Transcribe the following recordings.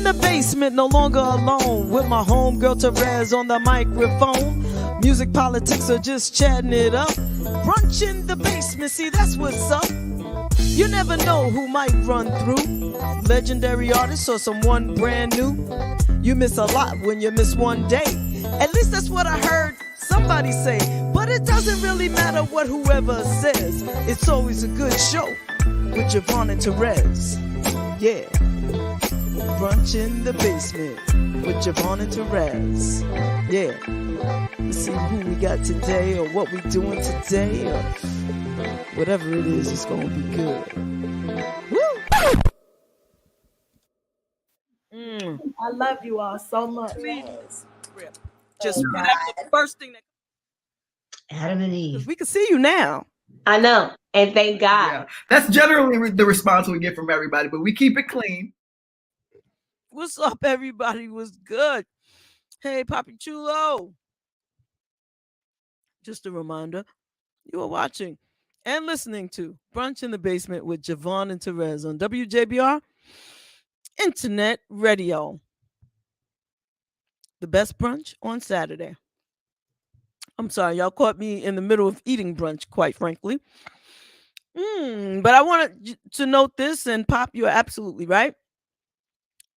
the basement, no longer alone, with my homegirl Terez on the microphone. Music, politics, or just chatting it up. Brunch in the basement, see that's what's up. You never know who might run through. Legendary artists or someone brand new. You miss a lot when you miss one day. At least that's what I heard somebody say. But it doesn't really matter what whoever says. It's always a good show with JaVonne and Terez. Yeah. Brunch in the basement with JaVonne and Terez. Yeah. Let's see who we got today or what we doing today or whatever it is, it's gonna be good. Woo! I love you all so much. Just that's the first thing that Adam and Eve. we can see you now. I know, and thank God. Yeah, that's generally the response we get from everybody, but we keep it clean. What's up, everybody? Was good. Hey, Papi Chulo. Just a reminder, you are watching and listening to Brunch in the Basement with JaVonne and Terez on WJBR Internet Radio. The best brunch on Saturday. I'm sorry, y'all caught me in the middle of eating brunch, quite frankly. But I wanted to note this, and Pop, you're absolutely right.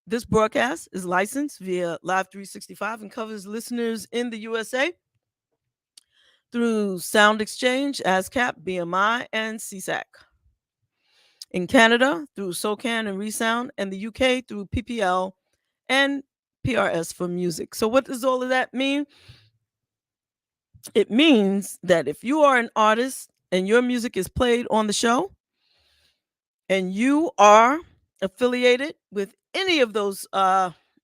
This broadcast is licensed via Live 365 and covers listeners in the USA through Sound Exchange, ASCAP, BMI, and CSAC. In Canada, through SOCAN and Resound, and the UK through PPL and PRS for music. So what does all of that mean? It means that if you are an artist and your music is played on the show and you are affiliated with any of those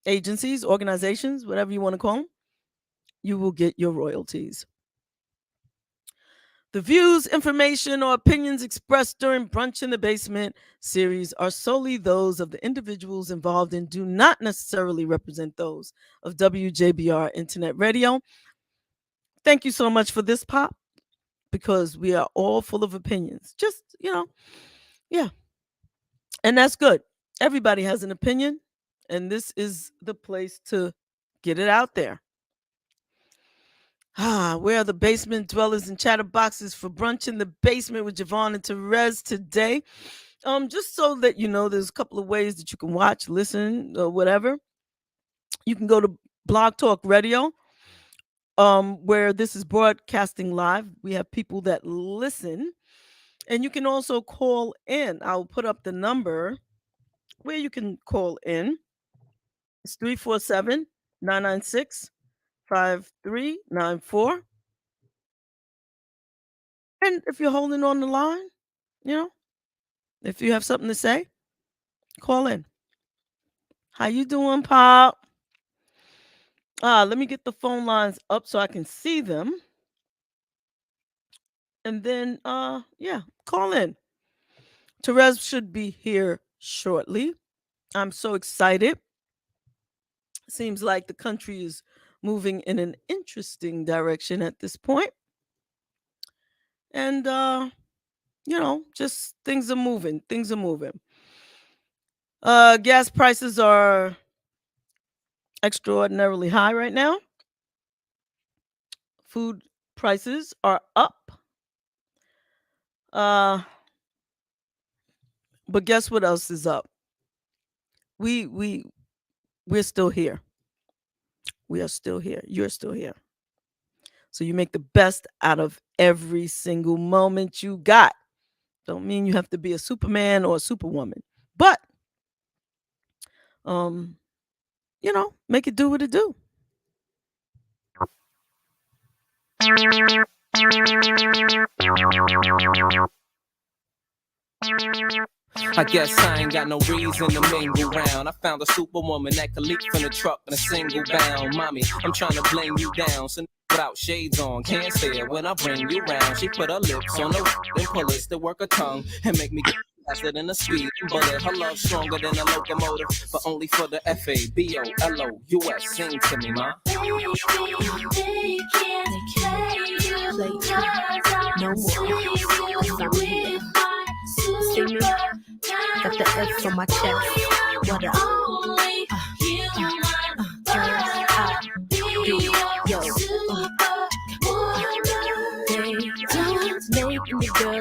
agencies, organizations, whatever you want to call them, you will get your royalties. The views, information, or opinions expressed during Brunch in the Basement series are solely those of the individuals involved and do not necessarily represent those of WJBR Internet Radio. Thank you so much for this, Pop, because we are all full of opinions. Just, yeah. And that's good. Everybody has an opinion, and this is the place to get it out there. Where are the basement dwellers and chatterboxes for Brunch in the Basement with JaVonne and Terez today? Just so that you know, there's a couple of ways that you can watch, listen, or whatever. You can go to Blog Talk Radio, where this is broadcasting live. We have people that listen, and you can also call in. I'll put up the number where you can call in. It's 347-996-5394. And if you're holding on the line, if you have something to say, call in. How you doing, Pop? Let me get the phone lines up so I can see them. And then, call in. Terez should be here shortly. I'm so excited. Seems like the country is moving in an interesting direction at this point. And, just things are moving. Gas prices are extraordinarily high right now. Food prices are up. But guess what else is up? We're still here. We are still here. You're still here. So you make the best out of every single moment you got. Don't mean you have to be a Superman or a Superwoman, but make it do what it do. I guess I ain't got no reason to mingle round. I found a superwoman that could leap from the truck in a single bound. Mommy, I'm trying to blame you down. So without shades on, can't stare when I bring you round. She put her lips on the and pull it to work her tongue and make me get faster than a speed bullet. Her love stronger than a locomotive, but only for the FABOLOUS. Sing to me, ma. No more. See me? Got the F on my chest. What up?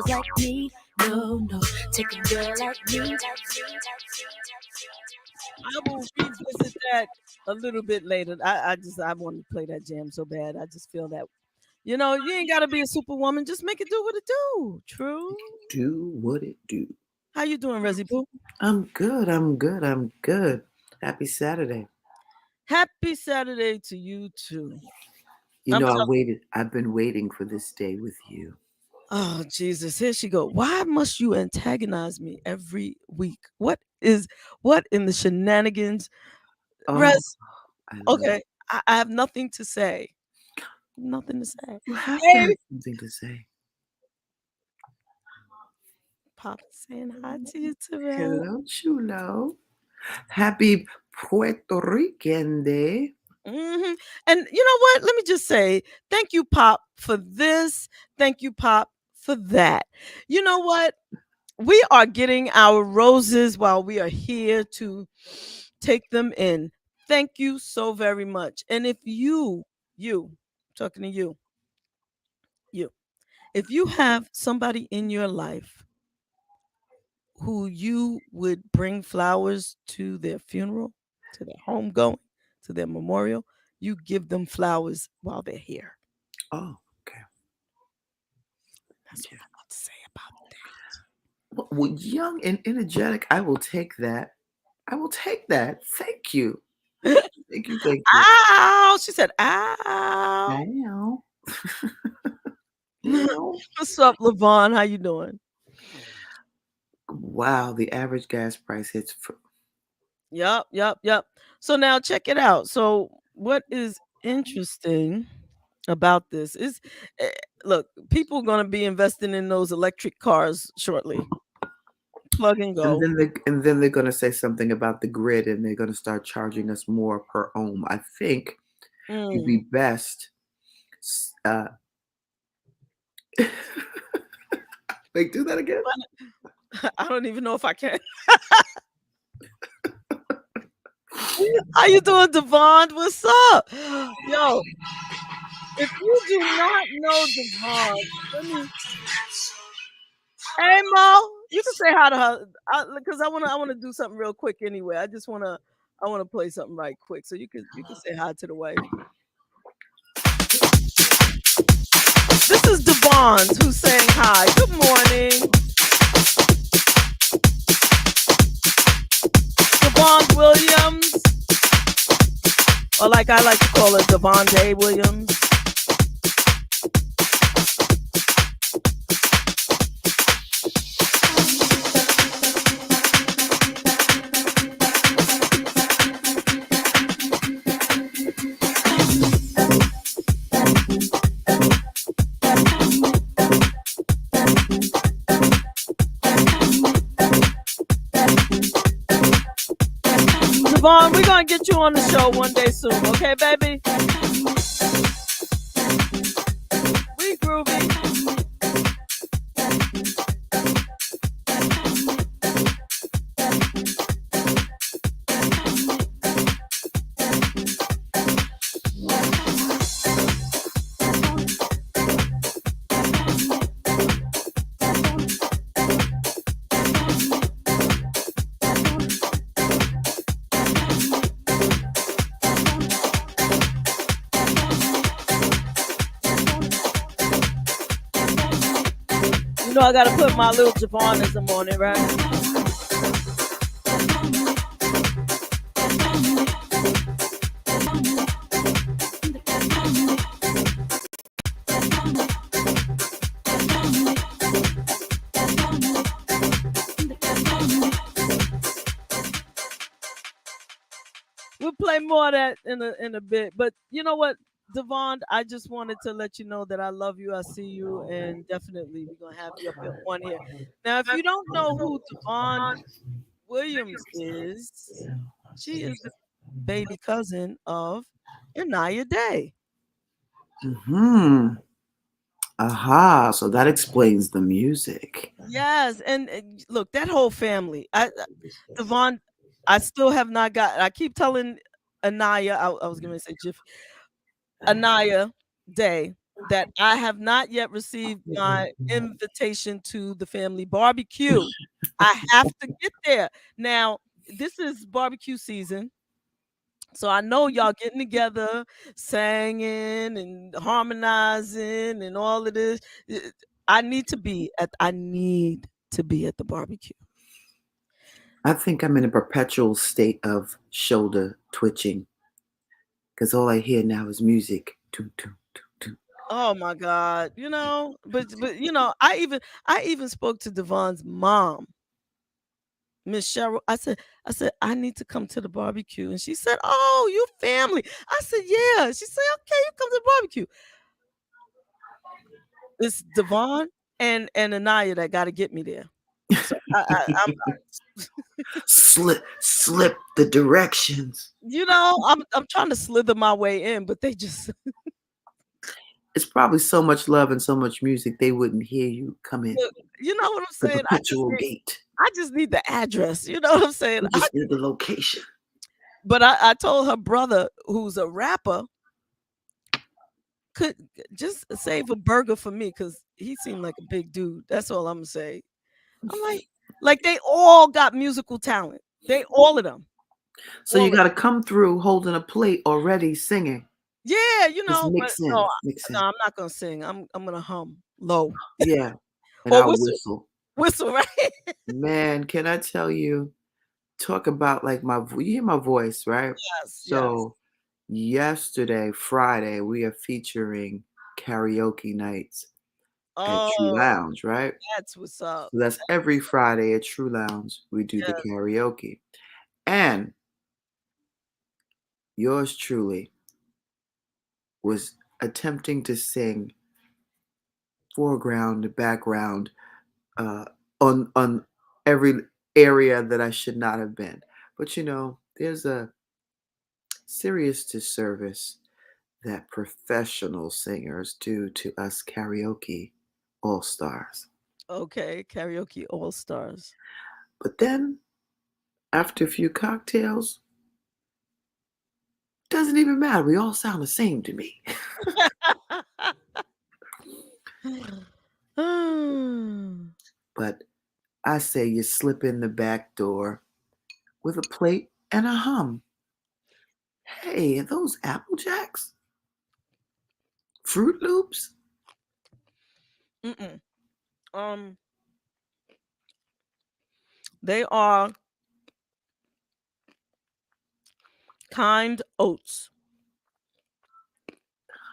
girls like me. No, no, take a girl like me. I will revisit that a little bit later. I want to play that jam so bad. I just feel that, you know, you ain't got to be a superwoman. Just make it do what it do. True. Do what it do. How you doing, Resi Boo? I'm good. I'm good. I'm good. Happy Saturday. Happy Saturday to you too. You I'm know, so- I've been waiting for this day with you. Oh Jesus, here she go. Why must you antagonize me every week? What in the shenanigans? Oh, Res, I love okay. I have nothing to say. Nothing to say. You have to Hey, have something to say. Pop saying hi to you, Terez. Hello, chulo. Happy Puerto Rican Day. And you know what? Let me just say thank you, Pop, for this. Thank you, Pop, for that. You know what? We are getting our roses while we are here to take them in. Thank you so very much. And if you, talking to you, if you have somebody in your life who you would bring flowers to their funeral, to their homegoing, to their memorial, you give them flowers while they're here. Oh, okay. That's what I got to say about that. Well, young and energetic, I will take that. I will take that. Thank you. Thank you. Thank you. Ow! She said, ow. Ow. Ow. What's up, LaVonne? How you doing? Wow, the average gas price hits for Yup. So now check it out. So what is interesting about this is, look, people are going to be investing in those electric cars shortly. Plug and go. and then they're gonna say something about the grid and they're gonna start charging us more per ohm. I think it'd be best like do that again. I don't even know if I can. How you doing, JaVonne? What's up? Yo, if you do not know JaVonne, let me. Hey Mo, you can say hi to her because I wanna do something real quick anyway. I wanna play something right quick, so you can say hi to the wife. This is JaVonne who's saying hi. Good morning. JaVonne Williams, or like I like to call her, JaVonne Day Williams. JaVonne, we're gonna get you on the show one day soon, okay, baby? We groovy. You know I gotta put my little JaVonneism on it, right? We'll play more of that in a bit. But you know what, JaVonne, I just wanted to let you know that I love you. I see you, and definitely we're gonna have you up on here. Now, if you don't know who JaVonne Williams is, she is the baby cousin of Anaya Day. Aha, so that explains the music. Yes, and look, that whole family. JaVonne, I still have not got. I keep telling Anaya. I was gonna say Jiff. Anaya Day. that I have not yet received my invitation to the family barbecue. I have to get there. Now, this is barbecue season. So I know y'all getting together, singing and harmonizing and all of this. I need to be at the barbecue. I think I'm in a perpetual state of shoulder twitching because all I hear now is music. Toom, toom, toom, toom. Oh my God. But I even spoke to Devon's mom, Miss Cheryl. I said, I need to come to the barbecue. And she said, oh, you family. I said, yeah. She said, okay, you come to the barbecue. It's Devon and Anaya that got to get me there. So I'm Slip the directions. I'm trying to slither my way in, but they just It's probably so much love and so much music they wouldn't hear you come in. you know what I'm The saying? perpetual gate. I just need the address. You know what I'm saying? You just need the location. But I told her brother, who's a rapper, could just save a burger for me because he seemed like a big dude. That's all I'm gonna say. I'm like they all got musical talent. All of them. So All you of got to them. come through holding a plate already singing. Yeah, Just but mix in, no, mix in. I'm not gonna sing. I'm gonna hum low Yeah, and or I'll whistle, whistle. right? Man, can I tell you? Talk about like you hear my voice, right? Yes. So yesterday, Friday, we are featuring karaoke nights at True Oh, Lounge, right? that's what's up. So that's every Friday at True Lounge. We do the Yes. karaoke. And yours truly was attempting to sing foreground, background, on every area that I should not have been. But there's a serious disservice that professional singers do to us karaoke all stars. Okay, karaoke all stars. But then, after a few cocktails, doesn't even matter. We all sound the same to me. But I say you slip in the back door with a plate and a hum. Hey, are those Apple Jacks? Fruit Loops? Mm-mm. They are kind oats.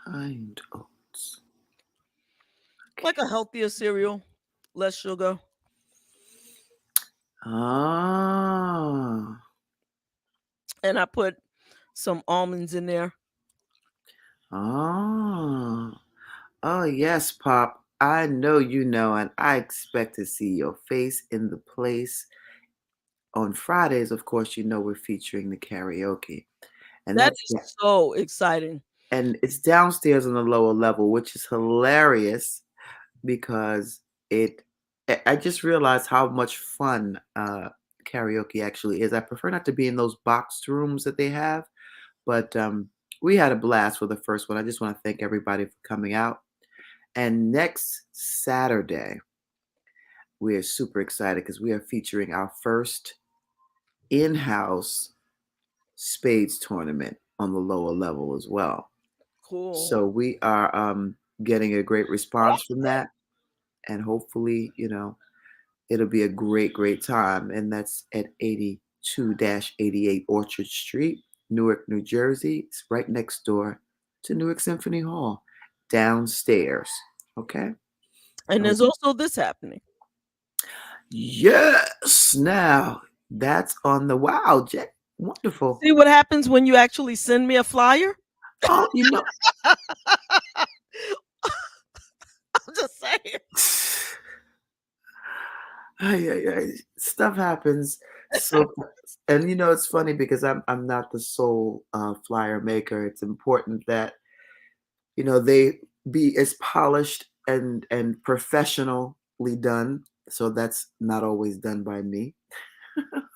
Kind oats. Like a healthier cereal, less sugar. Ah. And I put some almonds in there. Ah. Oh, yes, Pop. I know you know, and I expect to see your face in the place. On Fridays, of course, we're featuring the karaoke. And That that's is so exciting. and it's downstairs on the lower level, which is hilarious because I just realized how much fun karaoke actually is. I prefer not to be in those boxed rooms that they have, but we had a blast for the first one. I just want to thank everybody for coming out. And next Saturday, we are super excited because we are featuring our first in-house spades tournament on the lower level as well. Cool. So we are getting a great response from that, and hopefully, it'll be a great, great time. And that's at 82-88 Orchard Street, Newark, New Jersey. It's right next door to Newark Symphony Hall, downstairs. Okay. And there's also this happening. Yes. Now that's on the wow, Jack. Wonderful. See what happens when you actually send me a flyer? Oh, I'm just saying. Stuff happens. So, and it's funny because I'm not the sole flyer maker. It's important that they be as polished and professionally done. So that's not always done by me.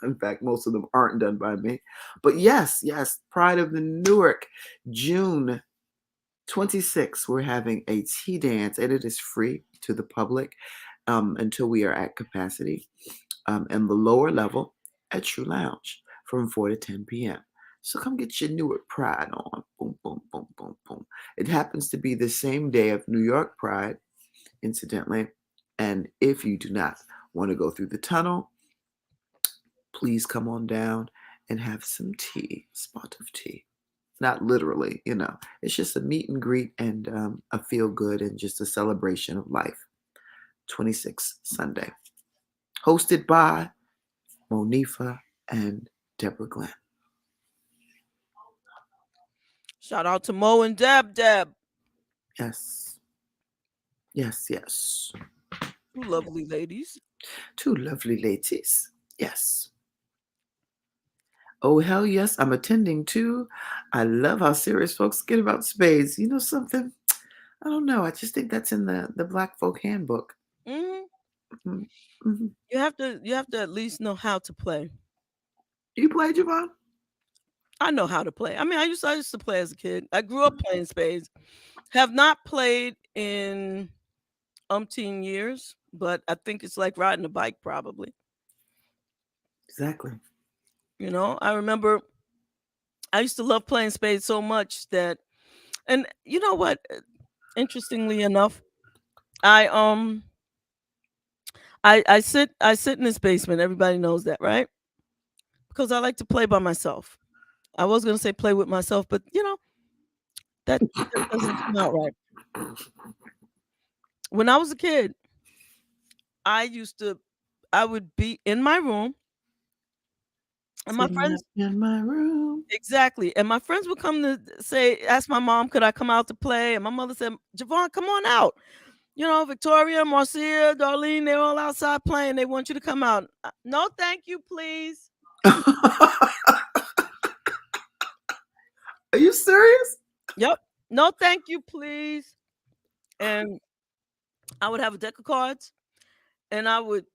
In fact, most of them aren't done by me. But yes, Pride of the Newark, June 26, we're having a tea dance, and it is free to the public until we are at capacity. And the lower level at True Lounge from 4 to 10 p.m. So come get your Newark Pride on. Boom, boom, boom, boom, boom. It happens to be the same day of New York Pride, incidentally. And if you do not want to go through the tunnel, please come on down and have some tea, spot of tea. Not literally, it's just a meet and greet and a feel good and just a celebration of life. 26 Sunday. Hosted by Monifa and Deborah Glenn. Shout out to Mo and Deb. Yes. Yes, yes. Two lovely ladies. Two lovely ladies. Yes. Oh, hell yes, I'm attending too. I love how serious folks get about spades. You know something? I don't know. I just think that's in the Black Folk Handbook. Mm-hmm. Mm-hmm. You have to at least know how to play. You play, JaVonne? I know how to play. I mean, I used to play as a kid. I grew up playing spades. Have not played in umpteen years, but I think it's like riding a bike, probably. Exactly. I remember I used to love playing spades so much that, and you know what? Interestingly enough, I sit in this basement. Everybody knows that, right? Because I like to play by myself. I was gonna say play with myself, but that doesn't come out right. When I was a kid, I would be in my room, and my friends in my room. exactly, and my friends would come to ask my mom, could I come out to play? And my mother said, JaVonne, come on out. Victoria, Marcia, Darlene, they're all outside playing. They want you to come out. No, thank you, please. Are you serious? Yep. No, thank you, please. And I would have a deck of cards, and I would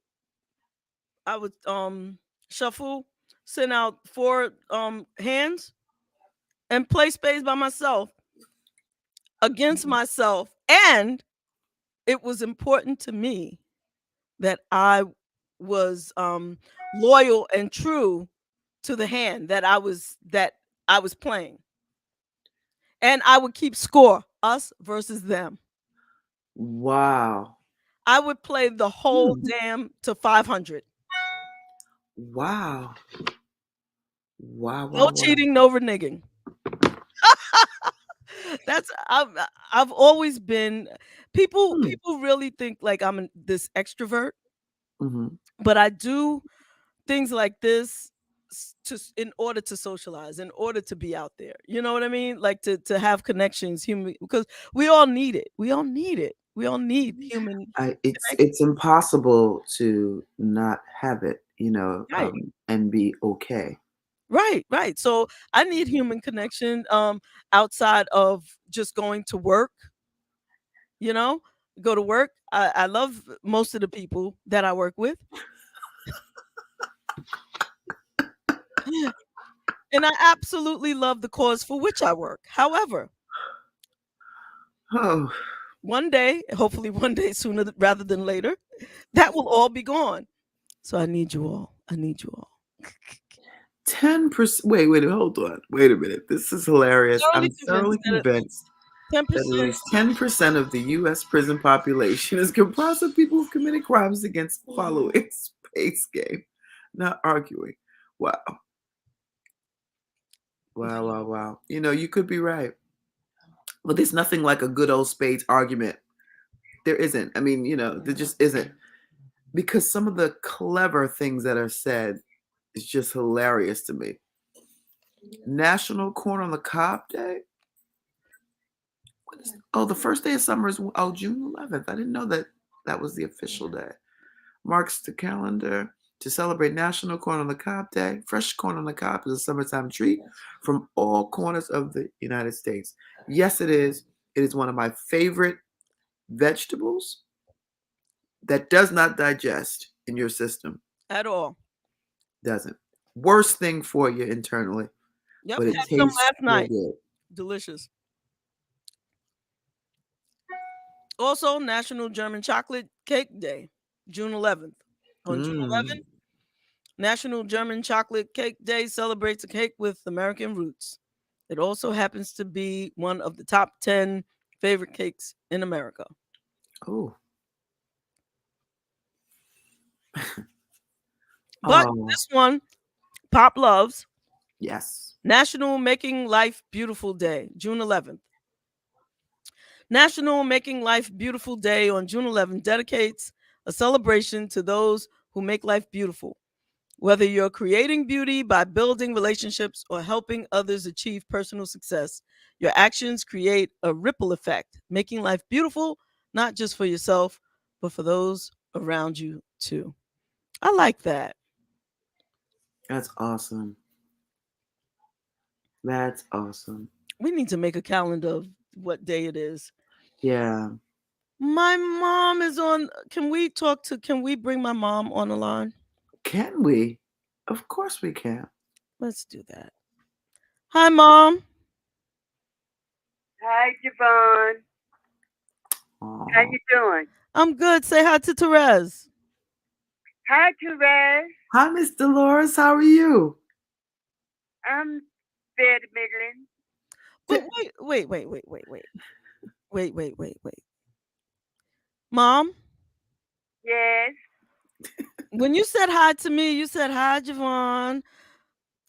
shuffle, send out 4 hands, and play spades by myself against myself. And it was important to me that I was loyal and true to the hand that I was playing. And I would keep score, us versus them. Wow. I would play the whole damn to 500. Wow. Wow. No cheating, no reneging. I've always been people really think like I'm this extrovert, but I do things like this in order to socialize, in order to be out there. You know what I mean? Like to have connections, human, because we all need it. We all need it. We all need human. It's impossible to not have it, Right. and be okay. Right. So I need human connection outside of just going to work. Go to work. I love most of the people that I work with. And I absolutely love the cause for which I work. However, one day, hopefully one day sooner rather than later, that will all be gone. So I need you all. 10%. Wait, hold on. Wait a minute. This is hilarious. I'm thoroughly convinced 10%. that at least 10% of the U.S. prison population is comprised of people who've committed crimes against following space game, not arguing. Wow. You could be right. But there's nothing like a good old spades argument. There isn't. I mean, there just isn't. Because some of the clever things that are said is just hilarious to me. National Corn on the Cob Day? The first day of summer is June 11th. I didn't know that was the official day. Marks the calendar to celebrate National Corn on the Cob Day. Fresh corn on the cob is a summertime treat from all corners of the United States. Yes, it is. It is one of my favorite vegetables that does not digest in your system. At all. Doesn't. Worst thing for you internally. Yep. But it had tastes some last night. good. Delicious. Also, National German Chocolate Cake Day, June 11th. On June 11th, National German Chocolate Cake Day celebrates a cake with American roots. It also happens to be one of the top 10 favorite cakes in America. Oh. But Oh, this one, Pop loves yes. National Making Life Beautiful Day, June 11th. National Making Life Beautiful Day on June 11th dedicates a celebration to those who make life beautiful. Whether you're creating beauty by building relationships or helping others achieve personal success, your actions create a ripple effect, making life beautiful, not just for yourself, but for those around you too. I like that. That's awesome. That's awesome. We need to make a calendar of what day it is. Yeah. My mom is on. Can we bring my mom on the line? Can we? Of course we can. Let's do that. Hi, Mom. Hi, JaVonne. Aw. How you doing? I'm good. Say hi to Terez. Hi, Terez. Hi, Miss Dolores. How are you? I'm fair to middling. But wait. Mom, Yes. when you said hi to me, you said hi, JaVonne.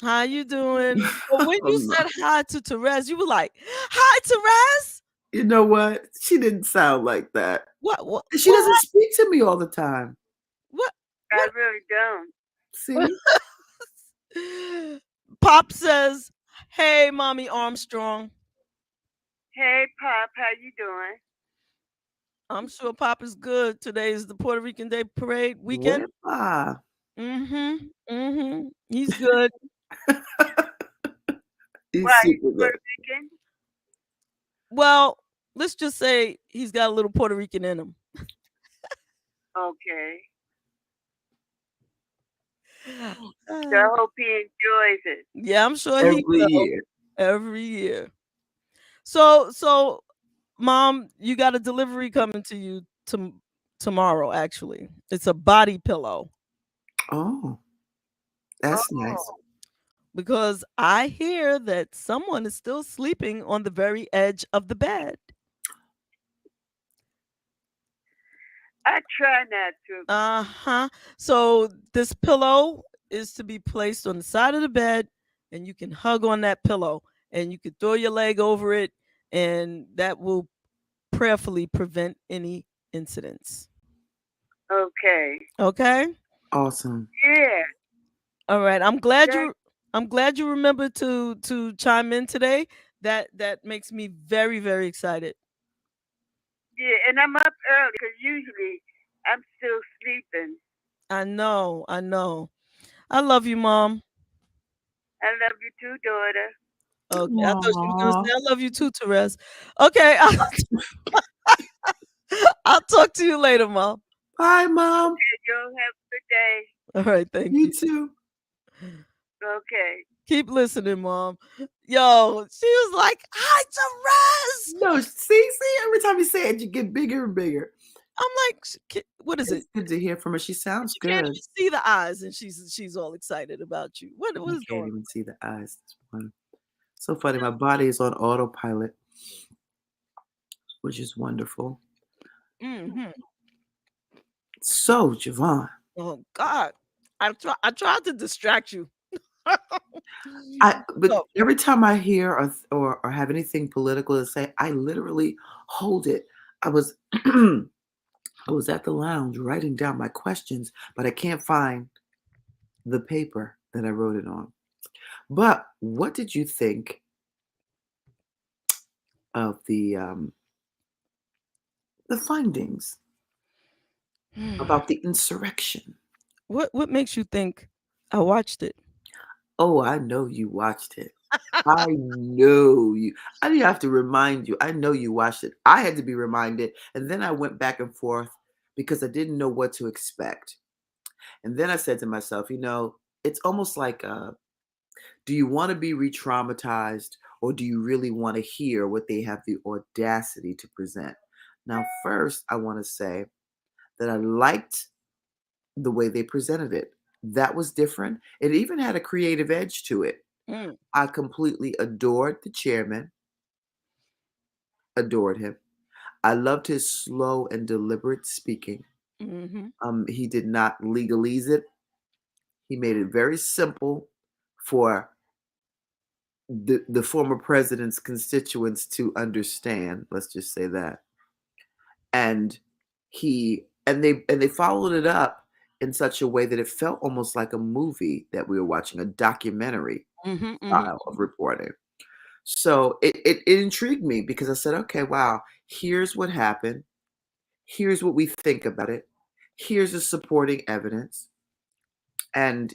How you doing? But when Oh, you no. said hi to Terez, you were like, "Hi, Terez." You know what? She didn't sound like that. What? And she doesn't speak to me all the time. What? I really don't. See? Pop says, "Hey, Mommy Armstrong." Hey, Pop. How you doing? I'm sure Pop is good. Today is the Puerto Rican Day Parade weekend. Wepa. He's good. He's Why, you super good. Puerto Rican? Well, let's just say he's got a little Puerto Rican in him. Okay. So I hope he enjoys it. Yeah, I'm sure he Every will. year. Every year. So, Mom, you got a delivery coming to you tomorrow. Actually, it's a body pillow Oh, that's nice. Oh, because I hear that someone is still sleeping on the very edge of the bed. I try not to. So this pillow is to be placed on the side of the bed, and you can hug on that pillow, and you can throw your leg over it, and that will prayerfully prevent any incidents. Okay. Okay. Awesome. Yeah. All right. I'm glad Thank- you remembered to chime in today. That makes me very, very excited. Yeah, and I'm up early because usually I'm still sleeping. I know. I love you, Mom. I love you too, daughter. Okay. I thought she was gonna Aw. say I love you too, Terez. Okay. I'll talk to you later, Mom. Bye, Mom. Okay, you'll have a good day. All right, thank You you. too. Okay. Keep listening, Mom. Yo, she was like, "Hi, Terez." No, see, every time you say it, you get bigger and bigger. I'm like, "What is it?" It's good to hear from her. She sounds You can't good. even see the eyes, and she's all excited about you. What I is can't going on? even see the eyes this morning. So funny. My body is on autopilot, which is wonderful. Mm-hmm. So, JaVonne, Oh God, I tried to distract you. but So, every time I hear or have anything political to say, I literally hold it. I was I was at the lounge writing down my questions, but I can't find the paper that I wrote it on. But what did you think of the findings about the insurrection? what makes you think I watched it? Oh, I know you watched it. I know you. I didn't have to remind you. I know you watched it. I had to be reminded. And then I went back and forth because I didn't know what to expect. And then I said to myself, it's almost like do you want to be re traumatized or do you really want to hear what they have the audacity to present? Now, first, I want to say that I liked the way they presented it. That was different. It even had a creative edge to it. Mm. I completely adored the chairman, adored him. I loved his slow and deliberate speaking. He did not legalize it. He made it very simple for the former president's constituents to understand. Let's just say that. And they followed it up in such a way that it felt almost like a movie that we were watching, a documentary style of reporting. So it intrigued me because I said, okay, wow, here's what happened. Here's what we think about it. Here's the supporting evidence. And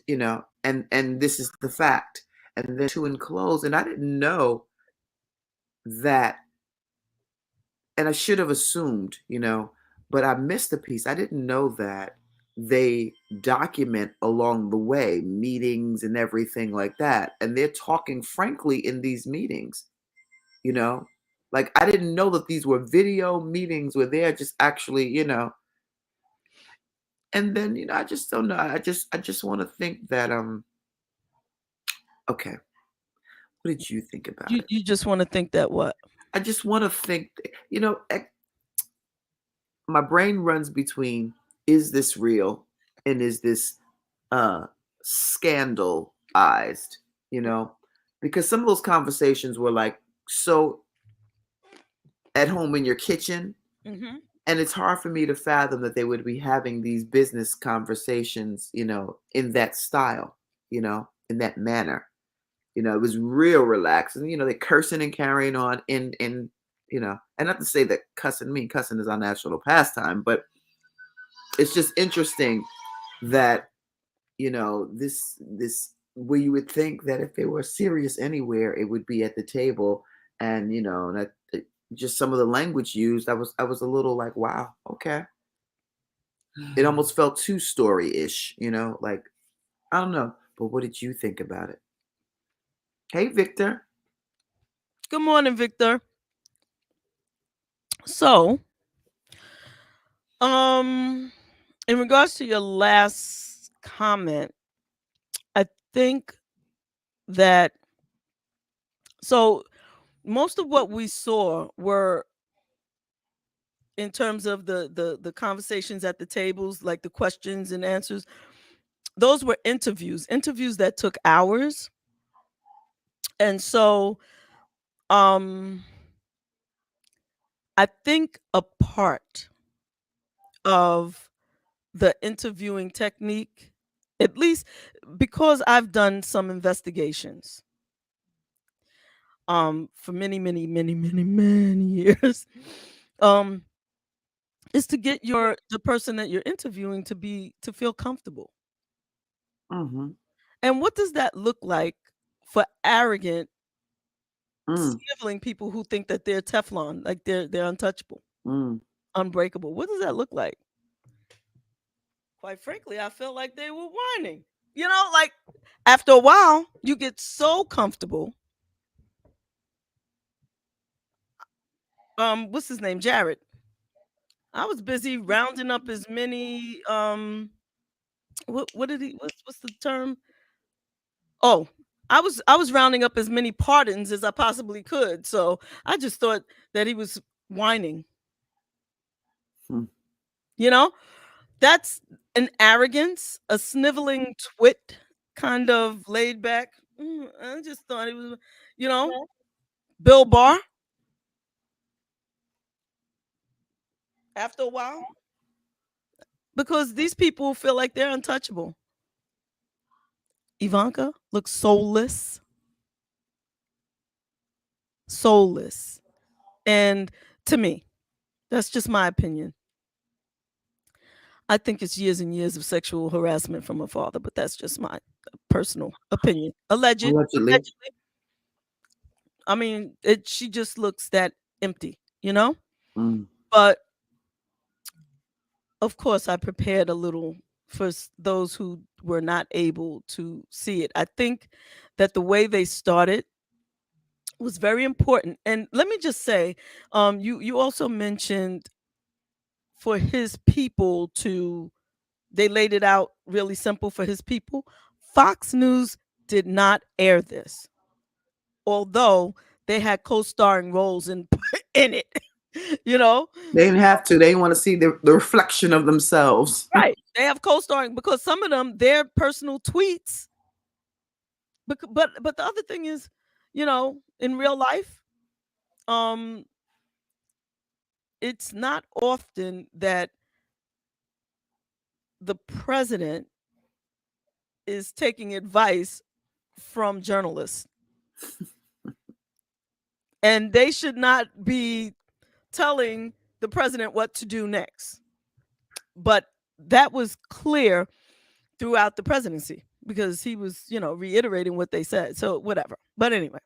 and this is the fact. And then to enclose, and I didn't know that, and I should have assumed, but I missed the piece. I didn't know that they document along the way meetings and everything like that. And they're talking frankly in these meetings, you know? Like I didn't know that these were video meetings where they're just actually, and then, I just don't know. I just want to think that okay. What did you think about it? You just want to think that what? I just want to think, my brain runs between, is this real and is this scandalized, because some of those conversations were like so at home in your kitchen, and it's hard for me to fathom that they would be having these business conversations, in that style, in that manner. It was real relaxed, and they're cursing and carrying on in and not to say that cussing is our national pastime, but it's just interesting that this where you would think that if they were serious anywhere, it would be at the table, and that just some of the language used, I was a little like, wow, okay. It almost felt too story-ish, like I don't know. But what did you think about it? Hey, Victor. Good morning, Victor. So, in regards to your last comment, I think that so most of what we saw were in terms of the conversations at the tables, like the questions and answers. Those were interviews that took hours. And so I think a part of the interviewing technique, at least because I've done some investigations for many years, is to get the person that you're interviewing to feel comfortable. And what does that look like for arrogant, sniveling people who think that they're Teflon, like they're untouchable, unbreakable? What does that look like? Quite frankly, I felt like they were whining. Like after a while, you get so comfortable. What's his name? Jared. I was busy rounding up as many what did he what's the term? Oh, I was rounding up as many pardons as I possibly could. So I just thought that he was whining. That's an arrogance, a sniveling twit, kind of laid back. I just thought he was, Bill Barr. After a while, because these people feel like they're untouchable. Ivanka looks soulless. And to me, that's just my opinion. I think it's years and years of sexual harassment from her father, but that's just my personal opinion. Allegedly. I mean, she just looks that empty, But of course, I prepared a little for those who were not able to see it. I think that the way they started was very important. And let me just say, you also mentioned for his people to, they laid it out really simple for his people. Fox News did not air this, although they had co-starring roles in in it. You know, They didn't have to. They want to see the reflection of themselves. right? They have co-starring because some of them, their personal tweets. But the other thing is, you know, in real life, it's not often that the president is taking advice from journalists. And they should not be telling the president what to do next. But that was clear throughout the presidency because he was, you know, reiterating what they said. So whatever. But anyway,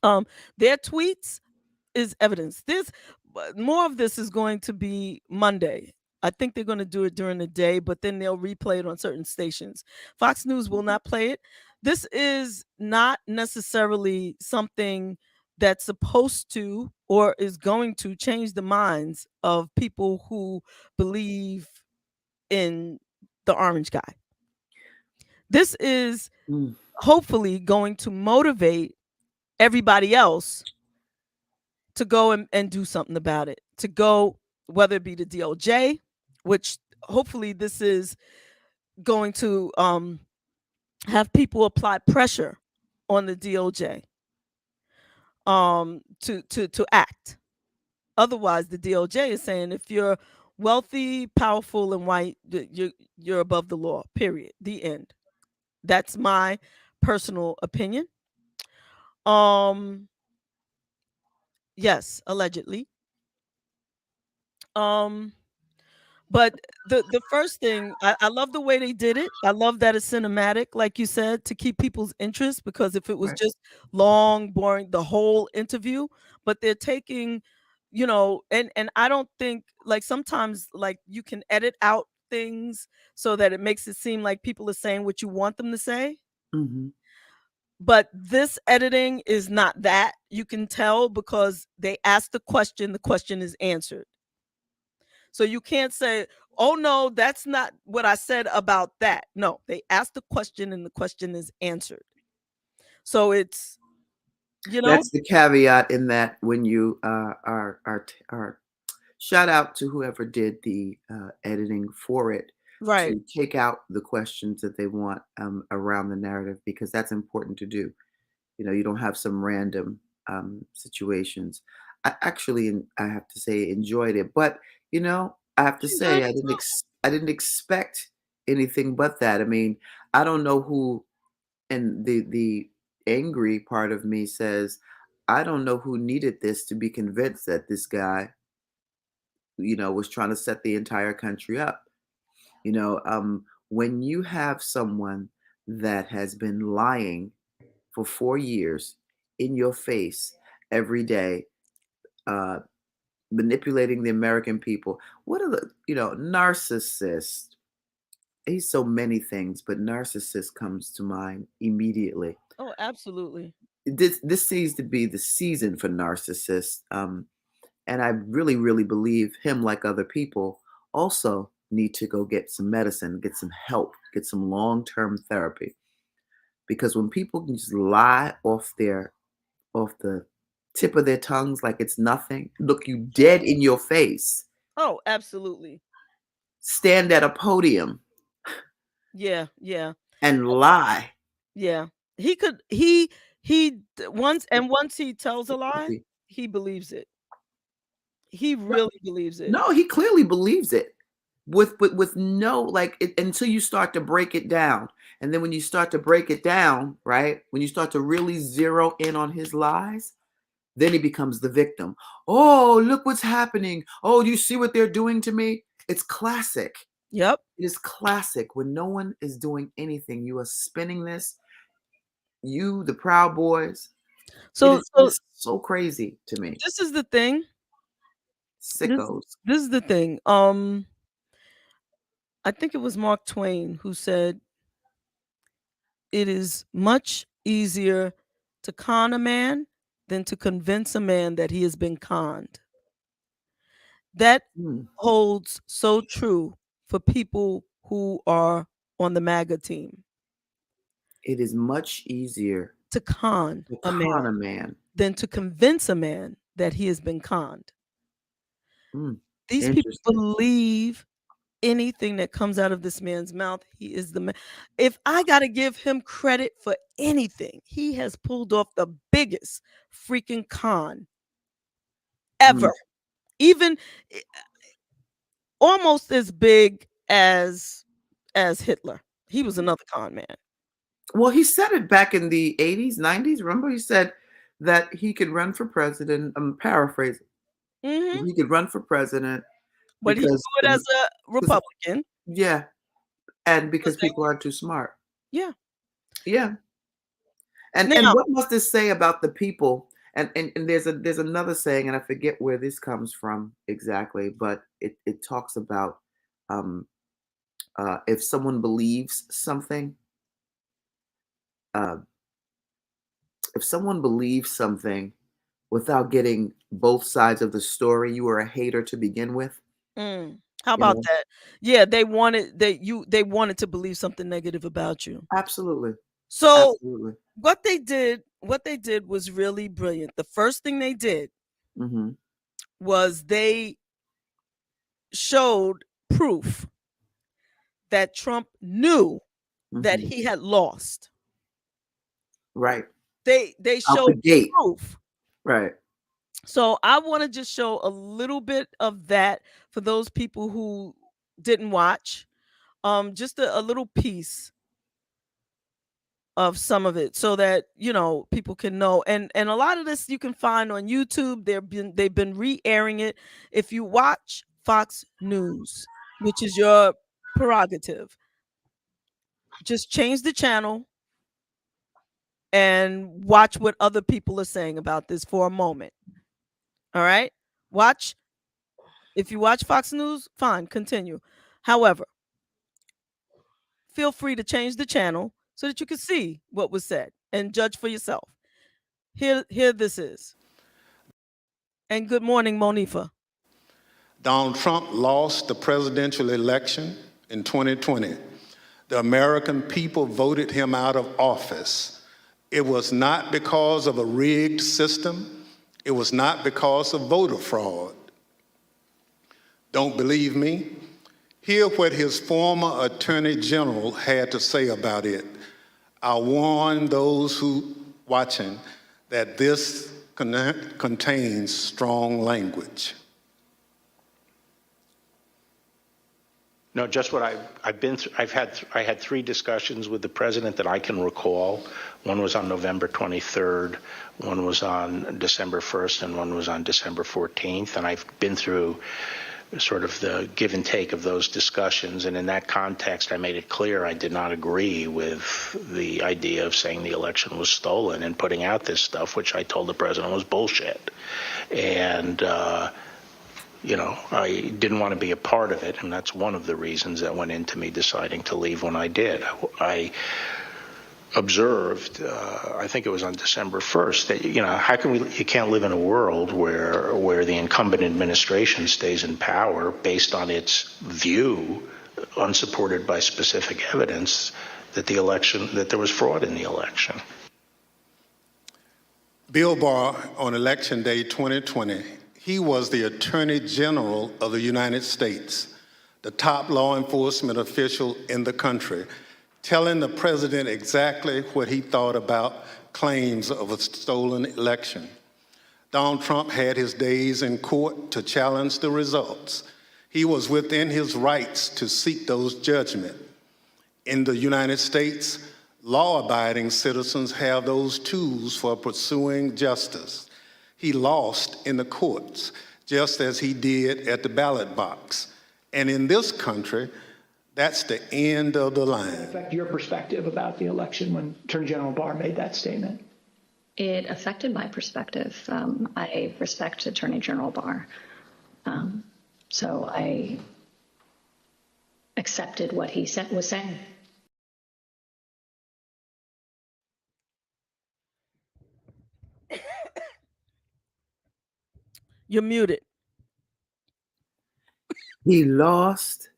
their tweets is evidence. This more of this is going to be Monday. I think they're going to do it during the day, but then they'll replay it on certain stations. Fox News will not play it. This is not necessarily something that's supposed to or is going to change the minds of people who believe in the orange guy. This is hopefully going to motivate everybody else to go and do something about it, to go, whether it be the DOJ, which hopefully this is going to have people apply pressure on the DOJ to act. Otherwise, the DOJ is saying if you're wealthy, powerful, and white, you're above the law, period. The end. That's my personal opinion. Yes, allegedly. But the first thing, I love the way they did it. I love that it's cinematic, like you said, to keep people's interest, because if it was Right. just long, boring, the whole interview, but they're taking, you know, and I don't think, like, sometimes like you can edit out things so that it makes it seem like people are saying what you want them to say. Mm-hmm. But this editing is not that. You can tell because they ask the question is answered. So you can't say, oh no, that's not what I said about that. No, they ask the question and the question is answered. So it's, you know, That's the caveat in that when you are shout out to whoever did the editing for it, right. to take out the questions that they want around the narrative, because that's important to do. You know, you don't have some random situations. I actually, I have to say, enjoyed it, but you know, I have to say, I didn't expect anything but that. I mean, I don't know who, and the angry part of me says, I don't know who needed this to be convinced that this guy, you know, was trying to set the entire country up. You know, when you have someone that has been lying for 4 years in your face every day, manipulating the American people. What are the, you know, narcissist? He's so many things, but narcissist comes to mind immediately. Oh, absolutely. This seems to be the season for narcissists, and I really, really believe him, like other people, also need to go get some medicine, get some help, get some long-term therapy, because when people can just lie off the tip of their tongues like it's nothing, look you dead in your face, Oh, absolutely. stand at a podium Yeah, yeah, and lie. yeah. Once he tells a lie, he believes it. He really believes it. No, he clearly believes it with no, like, until you start to break it down. And then when you start to break it down, right? When you start to really zero in on his lies, then he becomes the victim. Oh, look what's happening. Oh, do you see what they're doing to me? It's classic. Yep. It is classic. When no one is doing anything, you are spinning this. You, the Proud Boys. So It's so crazy to me. this is the thing. Sickos. This is the thing. I think it was Mark Twain who said, it is much easier to con a man than to convince a man that he has been conned. That Hmm. holds so true for people who are on the MAGA team. It is much easier To con to a man con a man. than to convince a man that he has been conned. Hmm. These people Interesting. believe anything that comes out of this man's mouth. He is the man. If I got to give him credit for anything, he has pulled off the biggest freaking con Hmm. ever. Even almost as big as Hitler. He was another con man. Well, he said it back in the 80s, 90s. Remember, he said that he could run for president. I'm paraphrasing. Mhm. He could run for president But he because, do it as a Republican. yeah, and because because people aren't too smart. Yeah. Yeah. And Now, what must this say about the people? And there's another saying, and I forget where this comes from exactly, but it talks about um, if someone believes something, uh, if someone believes something without getting both sides of the story, you are a hater to begin with. how You about know, that? Yeah, they wanted to believe something negative about you. absolutely, So absolutely. what they did was really brilliant. The first thing they did Hmm. was they showed proof that Trump knew that Hmm. he had lost. Right. They Out the showed gate. proof. Right. So I want to just show a little bit of that for those people who didn't watch. Just a little piece of some of it so that people can know, and a lot of this you can find on YouTube. They've been re-airing it. If you watch Fox News, which is your prerogative, just change the channel and watch what other people are saying about this for a moment. All right, watch. If you watch Fox News, fine, continue. However, feel free to change the channel so that you can see what was said and judge for yourself. Here this is. And good morning, Monifa. Donald Trump lost the presidential election in 2020. The American people voted him out of office. It was not because of a rigged system. It was not because of voter fraud. Don't believe me? Hear what his former Attorney General had to say about it. I warn those who watching that this contains strong language. No, just what I've been through. I had 3 discussions with the president that I can recall. One was on November 23rd, one was on December 1st, and one was on December 14th. And I've been through sort of the give and take of those discussions. And in that context, I made it clear I did not agree with the idea of saying the election was stolen and putting out this stuff, which I told the president was bullshit. And, I didn't want to be a part of it, and that's one of the reasons that went into me deciding to leave when I did. I observed, I think it was on December 1st, that, how can you can't live in a world where the incumbent administration stays in power based on its view, unsupported by specific evidence, that there was fraud in the election. Bill Barr, on Election Day 2020, he was the Attorney General of the United States, the top law enforcement official in the country, telling the president exactly what he thought about claims of a stolen election. Donald Trump had his days in court to challenge the results. He was within his rights to seek those judgments. In the United States, law-abiding citizens have those tools for pursuing justice. He lost in the courts, just as he did at the ballot box. And in this country, that's the end of the line. Affect your perspective about the election when Attorney General Barr made that statement? It affected my perspective. I respect Attorney General Barr. So I accepted what he was saying. You're muted. He lost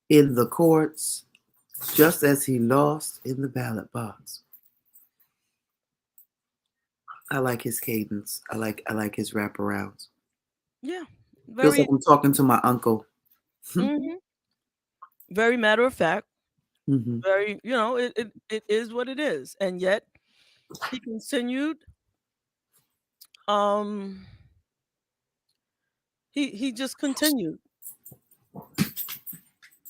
in the courts just as he lost in the ballot box. I like his cadence. I like his wraparounds. Yeah. Feels like I'm talking to my uncle. Mhm. Very matter of fact. Mm-hmm. Very, it is what it is. And yet he continued. He just continued.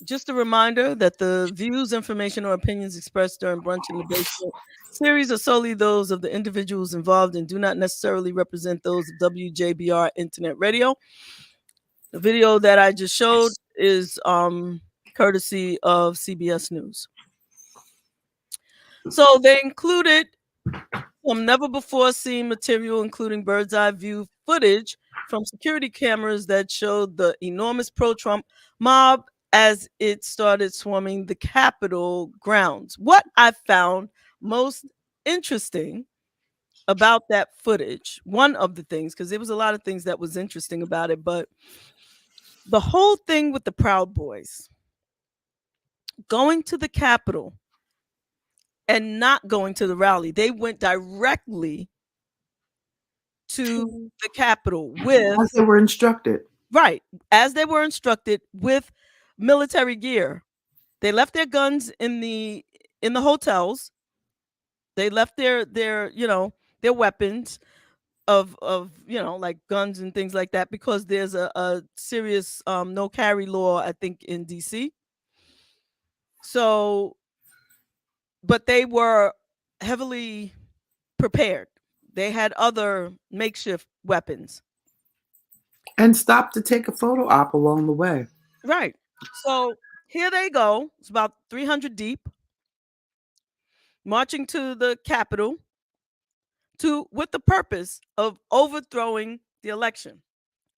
Just a reminder that the views, information, or opinions expressed during Brunch in the Basement series are solely those of the individuals involved and do not necessarily represent those of WJBR Internet Radio. The video that I just showed is courtesy of CBS News. So they included some never before seen material, including bird's eye view footage from security cameras that showed the enormous pro-Trump mob as it started swarming the Capitol grounds. What I found most interesting about that footage, one of the things, because there was a lot of things that was interesting about it, but the whole thing with the Proud Boys going to the Capitol and not going to the rally, they went directly to the Capitol with, as they were instructed. Right, as they were instructed, with military gear. They left their guns in the hotels. They left their their weapons of like guns and things like that, because there's a serious no carry law, I think, in DC. So, but they were heavily prepared. They had other makeshift weapons. And stopped to take a photo op along the way. Right. So here they go. It's about 300 deep, marching to the Capitol with the purpose of overthrowing the election.